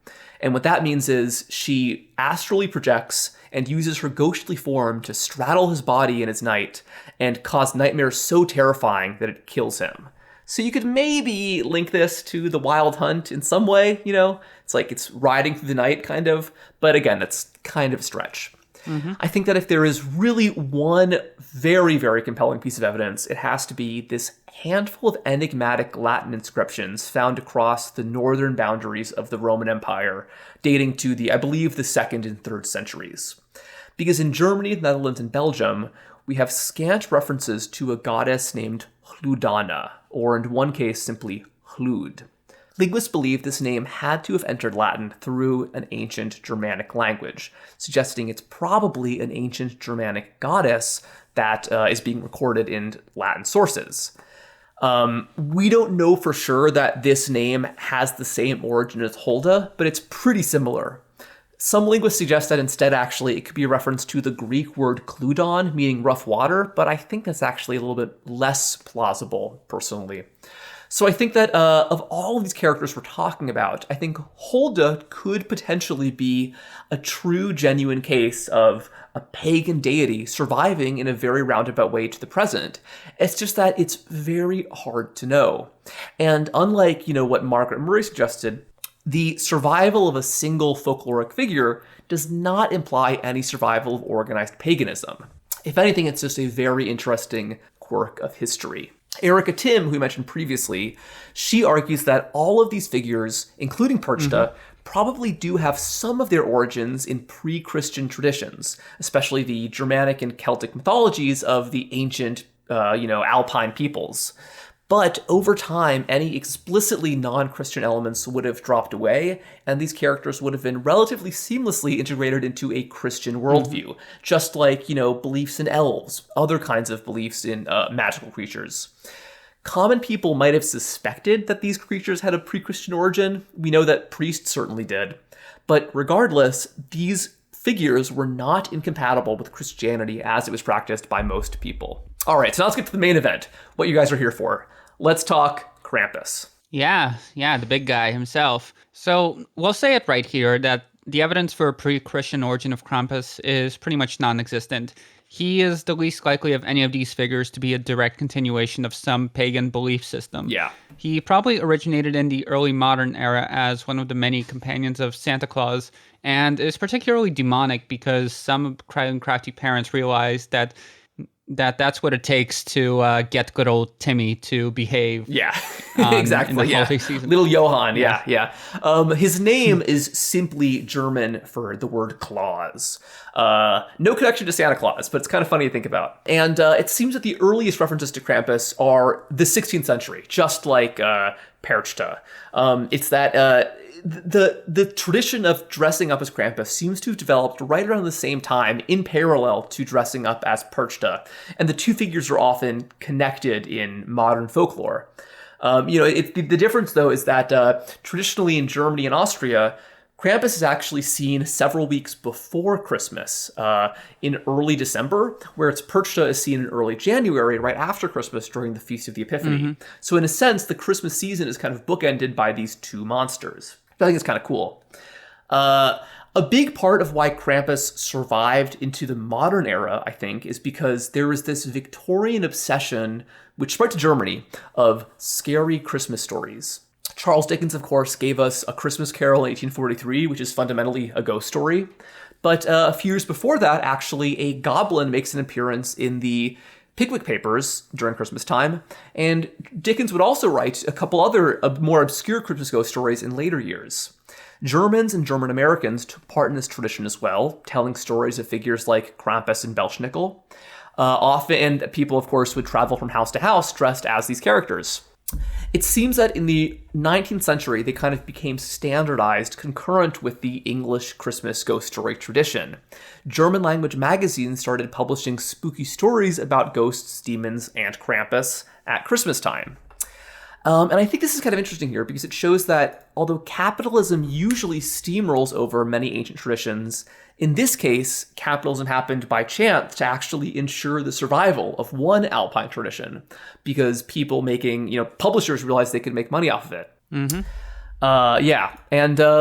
And what that means is she astrally projects and uses her ghostly form to straddle his body in his night and cause nightmares so terrifying that it kills him. So you could maybe link this to the Wild Hunt in some way, It's like it's riding through the night, kind of. But again, that's kind of a stretch. I think that if there is really one very, very compelling piece of evidence, it has to be this handful of enigmatic Latin inscriptions found across the northern boundaries of the Roman Empire, dating to I believe, the 2nd and 3rd centuries. Because in Germany, the Netherlands, and Belgium, we have scant references to a goddess named Hludana, or in one case, simply Hlud. Linguists believe this name had to have entered Latin through an ancient Germanic language, suggesting it's probably an ancient Germanic goddess that is being recorded in Latin sources. We don't know for sure that this name has the same origin as Hulda, but it's pretty similar. Some linguists suggest that instead, actually, it could be a reference to the Greek word kludon, meaning rough water, but I think that's actually a little bit less plausible, personally. So I think that of all of these characters we're talking about, I think Hulda could potentially be a true, genuine case of a pagan deity surviving in a very roundabout way to the present. It's just that it's very hard to know. And unlike, what Margaret Murray suggested, the survival of a single folkloric figure does not imply any survival of organized paganism. If anything, it's just a very interesting quirk of history. Erica Tim, who we mentioned previously, she argues that all of these figures, including Perchta, probably do have some of their origins in pre-Christian traditions, especially the Germanic and Celtic mythologies of the ancient, Alpine peoples. But over time, any explicitly non-Christian elements would have dropped away, and these characters would have been relatively seamlessly integrated into a Christian worldview, just like, beliefs in elves, other kinds of beliefs in magical creatures. Common people might have suspected that these creatures had a pre-Christian origin. We know that priests certainly did. But regardless, these figures were not incompatible with Christianity as it was practiced by most people. All right, so now let's get to the main event, what you guys are here for. Let's talk Krampus. Yeah, the big guy himself. So we'll say it right here that the evidence for a pre-Christian origin of Krampus is pretty much non-existent. He is the least likely of any of these figures to be a direct continuation of some pagan belief system. Yeah. He probably originated in the early modern era as one of the many companions of Santa Claus, and is particularly demonic because some crafty parents realized that that's what it takes to get good old Timmy to behave. Yeah, exactly. Little Johann. Yeah. His name is simply German for the word Claus. No connection to Santa Claus, but it's kind of funny to think about. And it seems that the earliest references to Krampus are the 16th century, just like Perchta. It's that the tradition of dressing up as Krampus seems to have developed right around the same time in parallel to dressing up as Perchta. And the two figures are often connected in modern folklore. The difference, though, is that traditionally in Germany and Austria, Krampus is actually seen several weeks before Christmas, in early December, whereas Perchta is seen in early January, right after Christmas during the Feast of the Epiphany. So in a sense, the Christmas season is kind of bookended by these two monsters. I think it's kind of cool. A big part of why Krampus survived into the modern era, I think, is because there was this Victorian obsession, which spread to Germany, of scary Christmas stories. Charles Dickens, of course, gave us A Christmas Carol in 1843, which is fundamentally a ghost story. But a few years before that, actually, a goblin makes an appearance in the Pickwick Papers during Christmas time, and Dickens would also write a couple other more obscure Christmas ghost stories in later years. Germans and German Americans took part in this tradition as well, telling stories of figures like Krampus and Belschnickel. Often, people, of course, would travel from house to house dressed as these characters. It seems that in the 19th century, they kind of became standardized concurrent with the English Christmas ghost story tradition. German language magazines started publishing spooky stories about ghosts, demons, and Krampus at Christmas time. And I think this is kind of interesting here because it shows that although capitalism usually steamrolls over many ancient traditions, in this case, capitalism happened by chance to actually ensure the survival of one Alpine tradition because people publishers realized they could make money off of it. Mm-hmm.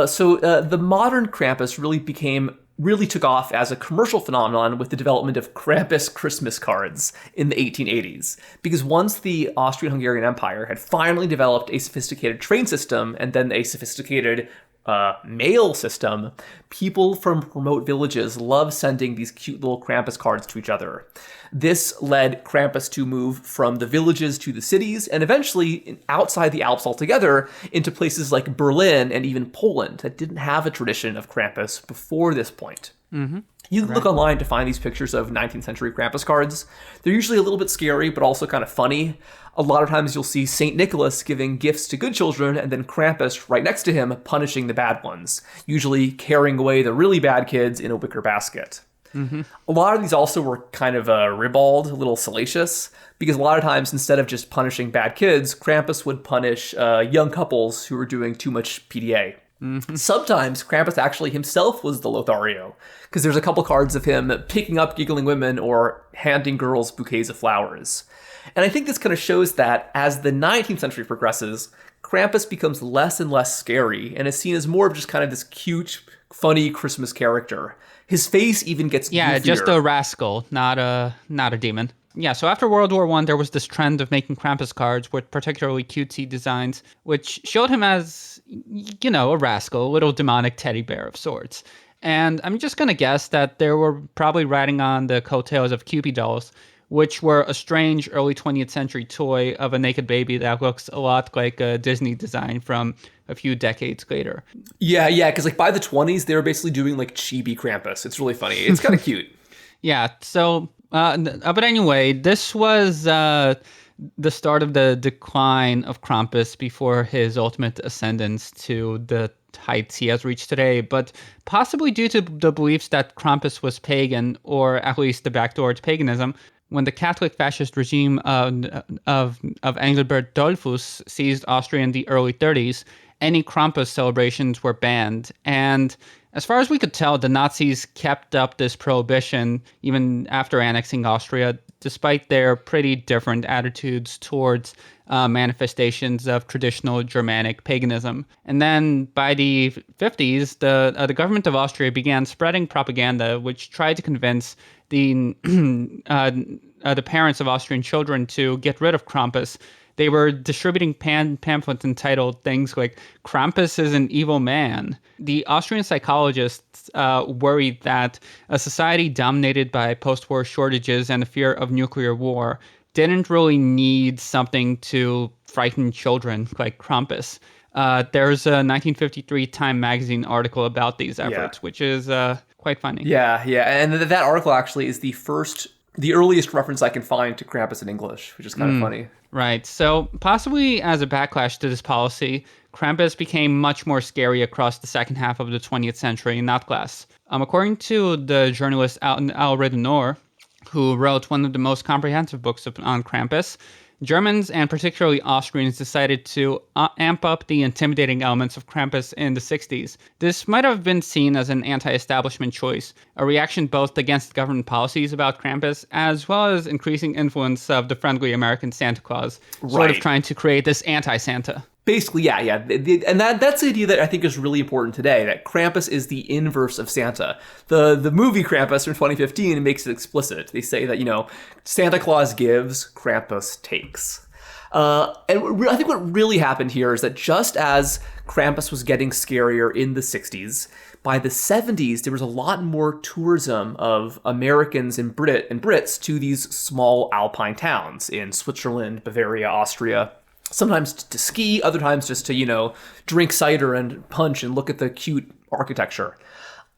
So the modern Krampus really took off as a commercial phenomenon with the development of Krampus Christmas cards in the 1880s. Because once the Austrian-Hungarian Empire had finally developed a sophisticated train system and then a sophisticated mail system, people from remote villages loved sending these cute little Krampus cards to each other. This led Krampus to move from the villages to the cities, and eventually outside the Alps altogether into places like Berlin and even Poland that didn't have a tradition of Krampus before this point. Mm-hmm. You can look online to find these pictures of 19th century Krampus cards. They're usually a little bit scary, but also kind of funny. A lot of times you'll see St. Nicholas giving gifts to good children, and then Krampus right next to him punishing the bad ones, usually carrying away the really bad kids in a wicker basket. Mm-hmm. A lot of these also were kind of ribald, a little salacious, because a lot of times instead of just punishing bad kids, Krampus would punish young couples who were doing too much PDA. Mm-hmm. Sometimes Krampus actually himself was the Lothario, because there's a couple cards of him picking up giggling women or handing girls bouquets of flowers. And I think this kind of shows that as the 19th century progresses, Krampus becomes less and less scary and is seen as more of just kind of this cute, funny Christmas character. His face even gets goofier. Just a rascal, not a demon. Yeah, so after World War I, there was this trend of making Krampus cards with particularly cutesy designs, which showed him as, a rascal, a little demonic teddy bear of sorts. And I'm just going to guess that they were probably riding on the coattails of Cupid dolls, which were a strange early 20th century toy of a naked baby that looks a lot like a Disney design from a few decades later. Yeah, because by the 20s, they were basically doing chibi Krampus. It's really funny. It's kind of cute. Yeah, so, but anyway, this was the start of the decline of Krampus before his ultimate ascendance to the heights he has reached today, but possibly due to the beliefs that Krampus was pagan, or at least the backdoor to paganism. When the Catholic fascist regime of Engelbert Dollfuss seized Austria in the early 30s, any Krampus celebrations were banned. And as far as we could tell, the Nazis kept up this prohibition even after annexing Austria, despite their pretty different attitudes towards manifestations of traditional Germanic paganism. And then by the 50s, the government of Austria began spreading propaganda which tried to convince the parents of Austrian children to get rid of Krampus. They were distributing pamphlets entitled things like "Krampus is an evil man." The Austrian psychologists worried that a society dominated by post-war shortages and the fear of nuclear war didn't really need something to frighten children like Krampus. There's a 1953 Time magazine article about these efforts, which is quite funny. Yeah, and that article actually is the earliest reference I can find to Krampus in English, which is kind of funny. Right. So possibly as a backlash to this policy, Krampus became much more scary across the second half of the 20th century, not less. According to the journalist Al Redenour, who wrote one of the most comprehensive books on Krampus, Germans and particularly Austrians decided to amp up the intimidating elements of Krampus in the 60s. This might have been seen as an anti-establishment choice, a reaction both against government policies about Krampus as well as increasing influence of the friendly American Santa Claus, sort of trying to create this anti-Santa. Basically, yeah. And that's the idea that I think is really important today, that Krampus is the inverse of Santa. The movie Krampus from 2015 makes it explicit. They say that, Santa Claus gives, Krampus takes. And I think what really happened here is that just as Krampus was getting scarier in the 60s, by the 70s, there was a lot more tourism of Americans and Brits to these small Alpine towns in Switzerland, Bavaria, Austria. Sometimes to ski, other times just to, drink cider and punch and look at the cute architecture.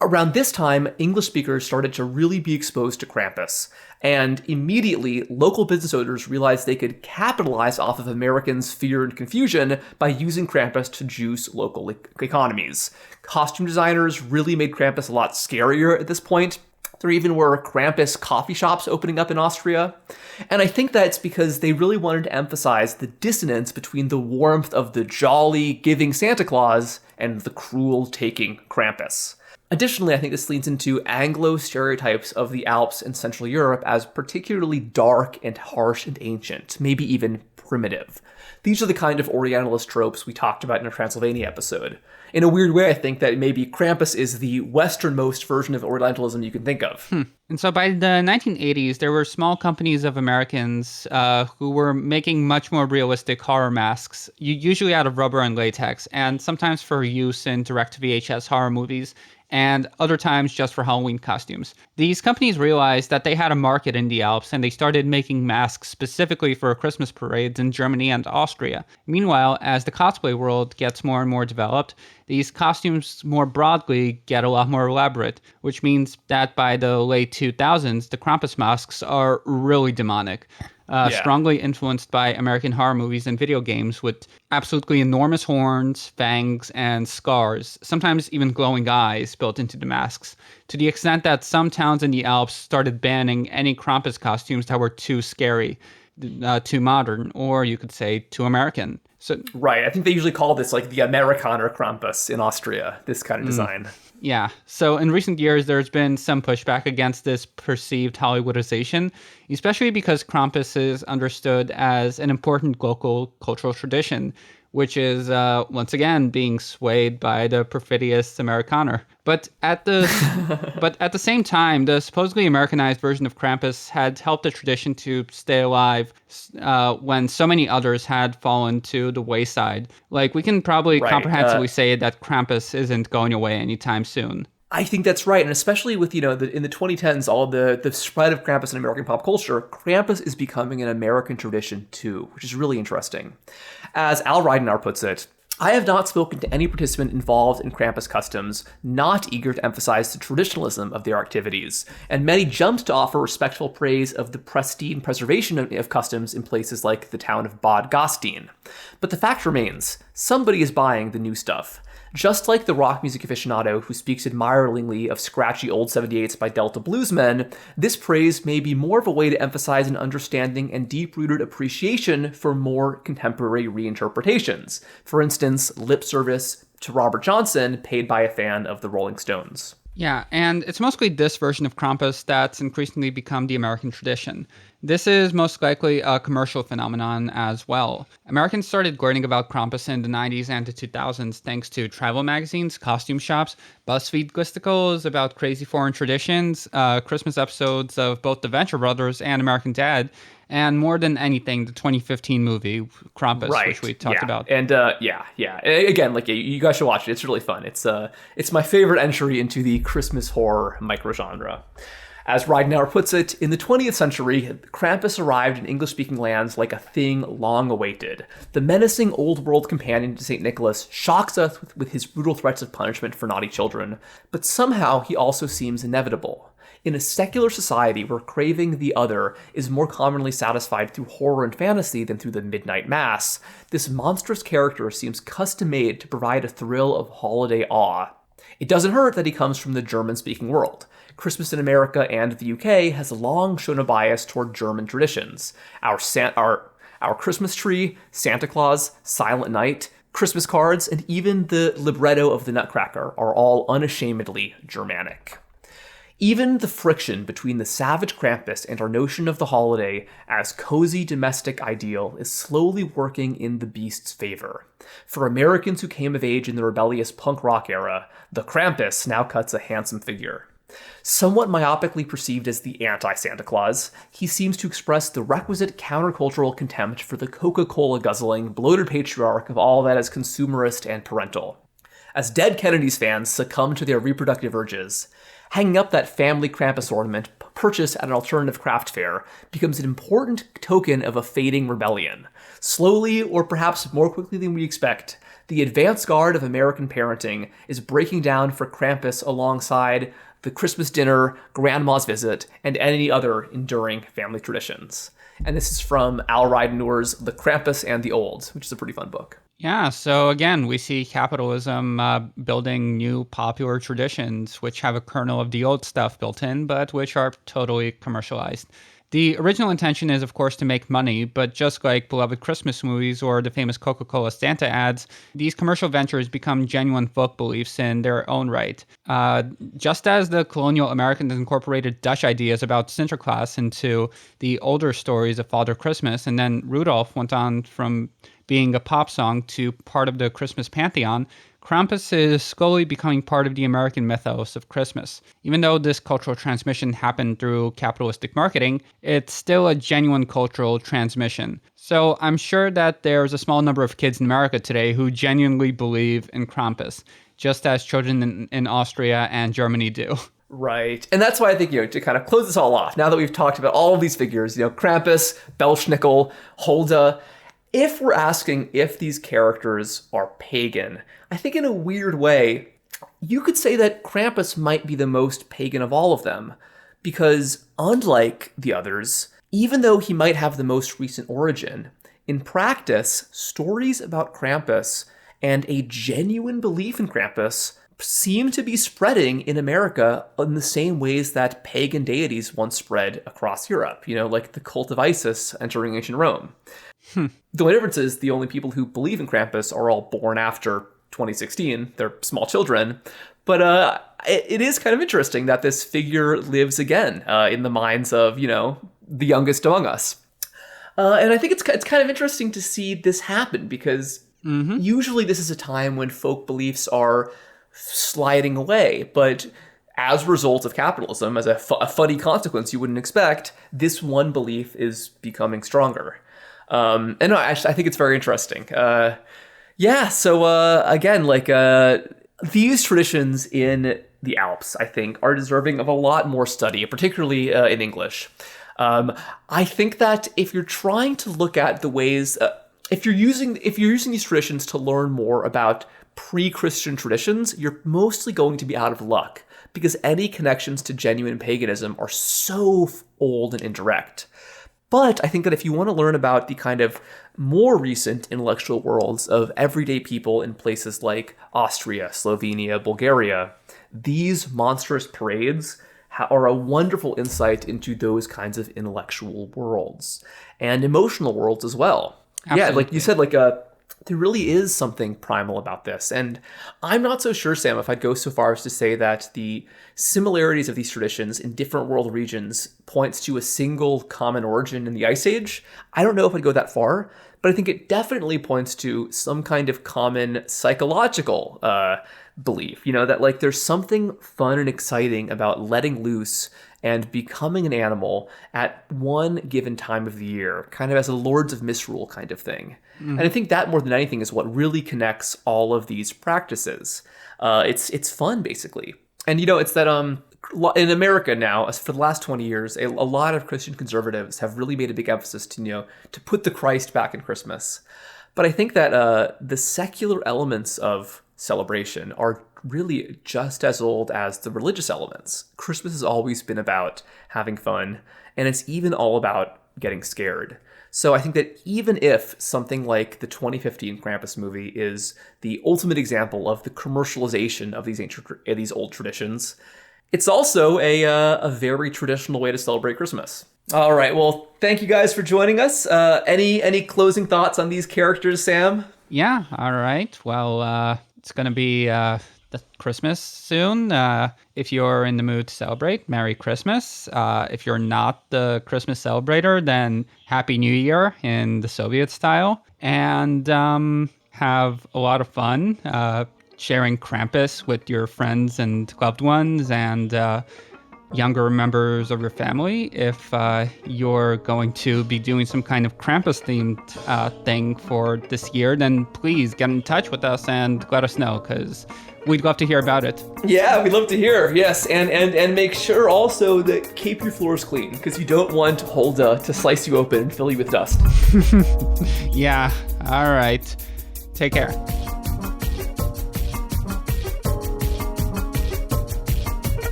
Around this time, English speakers started to really be exposed to Krampus, and immediately local business owners realized they could capitalize off of Americans' fear and confusion by using Krampus to juice local economies. Costume designers really made Krampus a lot scarier at this point. There even were Krampus coffee shops opening up in Austria. And I think that's because they really wanted to emphasize the dissonance between the warmth of the jolly, giving Santa Claus and the cruel, taking Krampus. Additionally, I think this leads into Anglo stereotypes of the Alps and Central Europe as particularly dark and harsh and ancient, maybe even primitive. These are the kind of Orientalist tropes we talked about in our Transylvania episode. In a weird way, I think that maybe Krampus is the westernmost version of Orientalism you can think of. And so by the 1980s, there were small companies of Americans who were making much more realistic horror masks, usually out of rubber and latex, and sometimes for use in direct-to-VHS horror movies, and other times just for Halloween costumes. These companies realized that they had a market in the Alps, and they started making masks specifically for Christmas parades in Germany and Austria. Meanwhile, as the cosplay world gets more and more developed, these costumes more broadly get a lot more elaborate, which means that by the late 2000s, the Krampus masks are really demonic. Strongly influenced by American horror movies and video games with absolutely enormous horns, fangs, and scars, sometimes even glowing eyes built into the masks, to the extent that some towns in the Alps started banning any Krampus costumes that were too scary, too modern, or you could say too American. Right, I think they usually call this like the Amerikaner Krampus in Austria, this kind of design. Yeah, so in recent years, there's been some pushback against this perceived Hollywoodization, especially because Krampus is understood as an important local cultural tradition, which is, once again, being swayed by the perfidious Amerikaner. But at the same time, the supposedly Americanized version of Krampus had helped the tradition to stay alive when so many others had fallen to the wayside. Like, we can probably comprehensively say that Krampus isn't going away anytime soon. I think that's right, and especially with, in the 2010s, all the spread of Krampus in American pop culture, Krampus is becoming an American tradition too, which is really interesting. As Al Reidenauer puts it, I have not spoken to any participant involved in Krampus customs not eager to emphasize the traditionalism of their activities, and many jumped to offer respectful praise of the pristine preservation of customs in places like the town of Bad Gastein. But the fact remains, somebody is buying the new stuff. Just like the rock music aficionado who speaks admiringly of scratchy old 78s by Delta bluesmen, this praise may be more of a way to emphasize an understanding and deep-rooted appreciation for more contemporary reinterpretations. For instance, lip service to Robert Johnson paid by a fan of the Rolling Stones. Yeah, and it's mostly this version of Krampus that's increasingly become the American tradition. This is most likely a commercial phenomenon as well. Americans started learning about Krampus in the 90s and the 2000s thanks to travel magazines, costume shops, BuzzFeed listicles about crazy foreign traditions, Christmas episodes of both The Venture Brothers and American Dad, and more than anything, the 2015 movie Krampus, which we talked about. And again, you guys should watch it. It's really fun. It's my favorite entry into the Christmas horror microgenre. As Reidenauer puts it, in the 20th century, Krampus arrived in English-speaking lands like a thing long awaited. The menacing old-world companion to St. Nicholas shocks us with his brutal threats of punishment for naughty children, but somehow he also seems inevitable. In a secular society where craving the other is more commonly satisfied through horror and fantasy than through the midnight mass, this monstrous character seems custom-made to provide a thrill of holiday awe. It doesn't hurt that he comes from the German-speaking world. Christmas in America and the UK has long shown a bias toward German traditions. Our Christmas tree, Santa Claus, Silent Night, Christmas cards, and even the libretto of the Nutcracker are all unashamedly Germanic. Even the friction between the savage Krampus and our notion of the holiday as cozy domestic ideal is slowly working in the beast's favor. For Americans who came of age in the rebellious punk rock era, the Krampus now cuts a handsome figure. Somewhat myopically perceived as the anti-Santa Claus, he seems to express the requisite countercultural contempt for the Coca-Cola guzzling, bloated patriarch of all that is consumerist and parental. As dead Kennedys fans succumb to their reproductive urges, hanging up that family Krampus ornament purchased at an alternative craft fair becomes an important token of a fading rebellion. Slowly, or perhaps more quickly than we expect, the advance guard of American parenting is breaking down for Krampus alongside the Christmas dinner, grandma's visit, and any other enduring family traditions. And this is from Al Reidenur's The Krampus and the Old, which is a pretty fun book. Yeah, so again, we see capitalism building new popular traditions, which have a kernel of the old stuff built in, but which are totally commercialized. The original intention is, of course, to make money, but just like beloved Christmas movies or the famous Coca-Cola Santa ads, these commercial ventures become genuine folk beliefs in their own right. Just as the colonial Americans incorporated Dutch ideas about Sinterklaas into the older stories of Father Christmas, and then Rudolph went on from being a pop song to part of the Christmas pantheon, Krampus is slowly becoming part of the American mythos of Christmas. Even though this cultural transmission happened through capitalistic marketing, it's still a genuine cultural transmission. So I'm sure that there's a small number of kids in America today who genuinely believe in Krampus, just as children in Austria and Germany do. Right. And that's why I think, to kind of close this all off, now that we've talked about all of these figures, Krampus, Belschnickel, Hulda, if we're asking if these characters are pagan, I think in a weird way, you could say that Krampus might be the most pagan of all of them, because unlike the others, even though he might have the most recent origin, in practice, stories about Krampus and a genuine belief in Krampus seem to be spreading in America in the same ways that pagan deities once spread across Europe, like the cult of Isis entering ancient Rome. The only difference is the only people who believe in Krampus are all born after 2016. They're small children. But it is kind of interesting that this figure lives again in the minds of, the youngest among us. And I think it's kind of interesting to see this happen because usually this is a time when folk beliefs are sliding away. But as a result of capitalism, as a funny consequence you wouldn't expect, this one belief is becoming stronger. And no, actually, I think it's very interesting. So again, these traditions in the Alps, I think, are deserving of a lot more study, particularly in English. I think that if you're trying to look at the ways, if you're using these traditions to learn more about pre-Christian traditions, you're mostly going to be out of luck because any connections to genuine paganism are so old and indirect. But I think that if you want to learn about the kind of more recent intellectual worlds of everyday people in places like Austria, Slovenia, Bulgaria, these monstrous parades are a wonderful insight into those kinds of intellectual worlds and emotional worlds as well. Absolutely. Yeah, like you said, there really is something primal about this. And I'm not so sure, Sam, if I'd go so far as to say that the similarities of these traditions in different world regions points to a single common origin in the Ice Age. I don't know if I'd go that far, but I think it definitely points to some kind of common psychological belief, that there's something fun and exciting about letting loose and becoming an animal at one given time of the year, kind of as a Lords of Misrule kind of thing. And I think that more than anything is what really connects all of these practices. It's fun, basically. And, it's that in America now, for the last 20 years, a lot of Christian conservatives have really made a big emphasis to put the Christ back in Christmas. But I think that the secular elements of celebration are really just as old as the religious elements. Christmas has always been about having fun, and it's even all about getting scared. So I think that even if something like the 2015 Krampus movie is the ultimate example of the commercialization of these old traditions, It's also a very traditional way to celebrate Christmas. All right, well, thank you guys for joining us. Any closing thoughts on these characters, Sam? Yeah, all right. Well, it's going to be the Christmas soon. If you're in the mood to celebrate, Merry Christmas. If you're not the Christmas celebrator, then Happy New Year in the Soviet style. And have a lot of fun sharing Krampus with your friends and loved ones and younger members of your family. If you're going to be doing some kind of Krampus-themed thing for this year, then please get in touch with us and let us know, because we'd love to hear about it. Yeah, we'd love to hear. Yes, and make sure also that keep your floors clean, because you don't want Holda to slice you open and fill you with dust. Yeah, all right. Take care.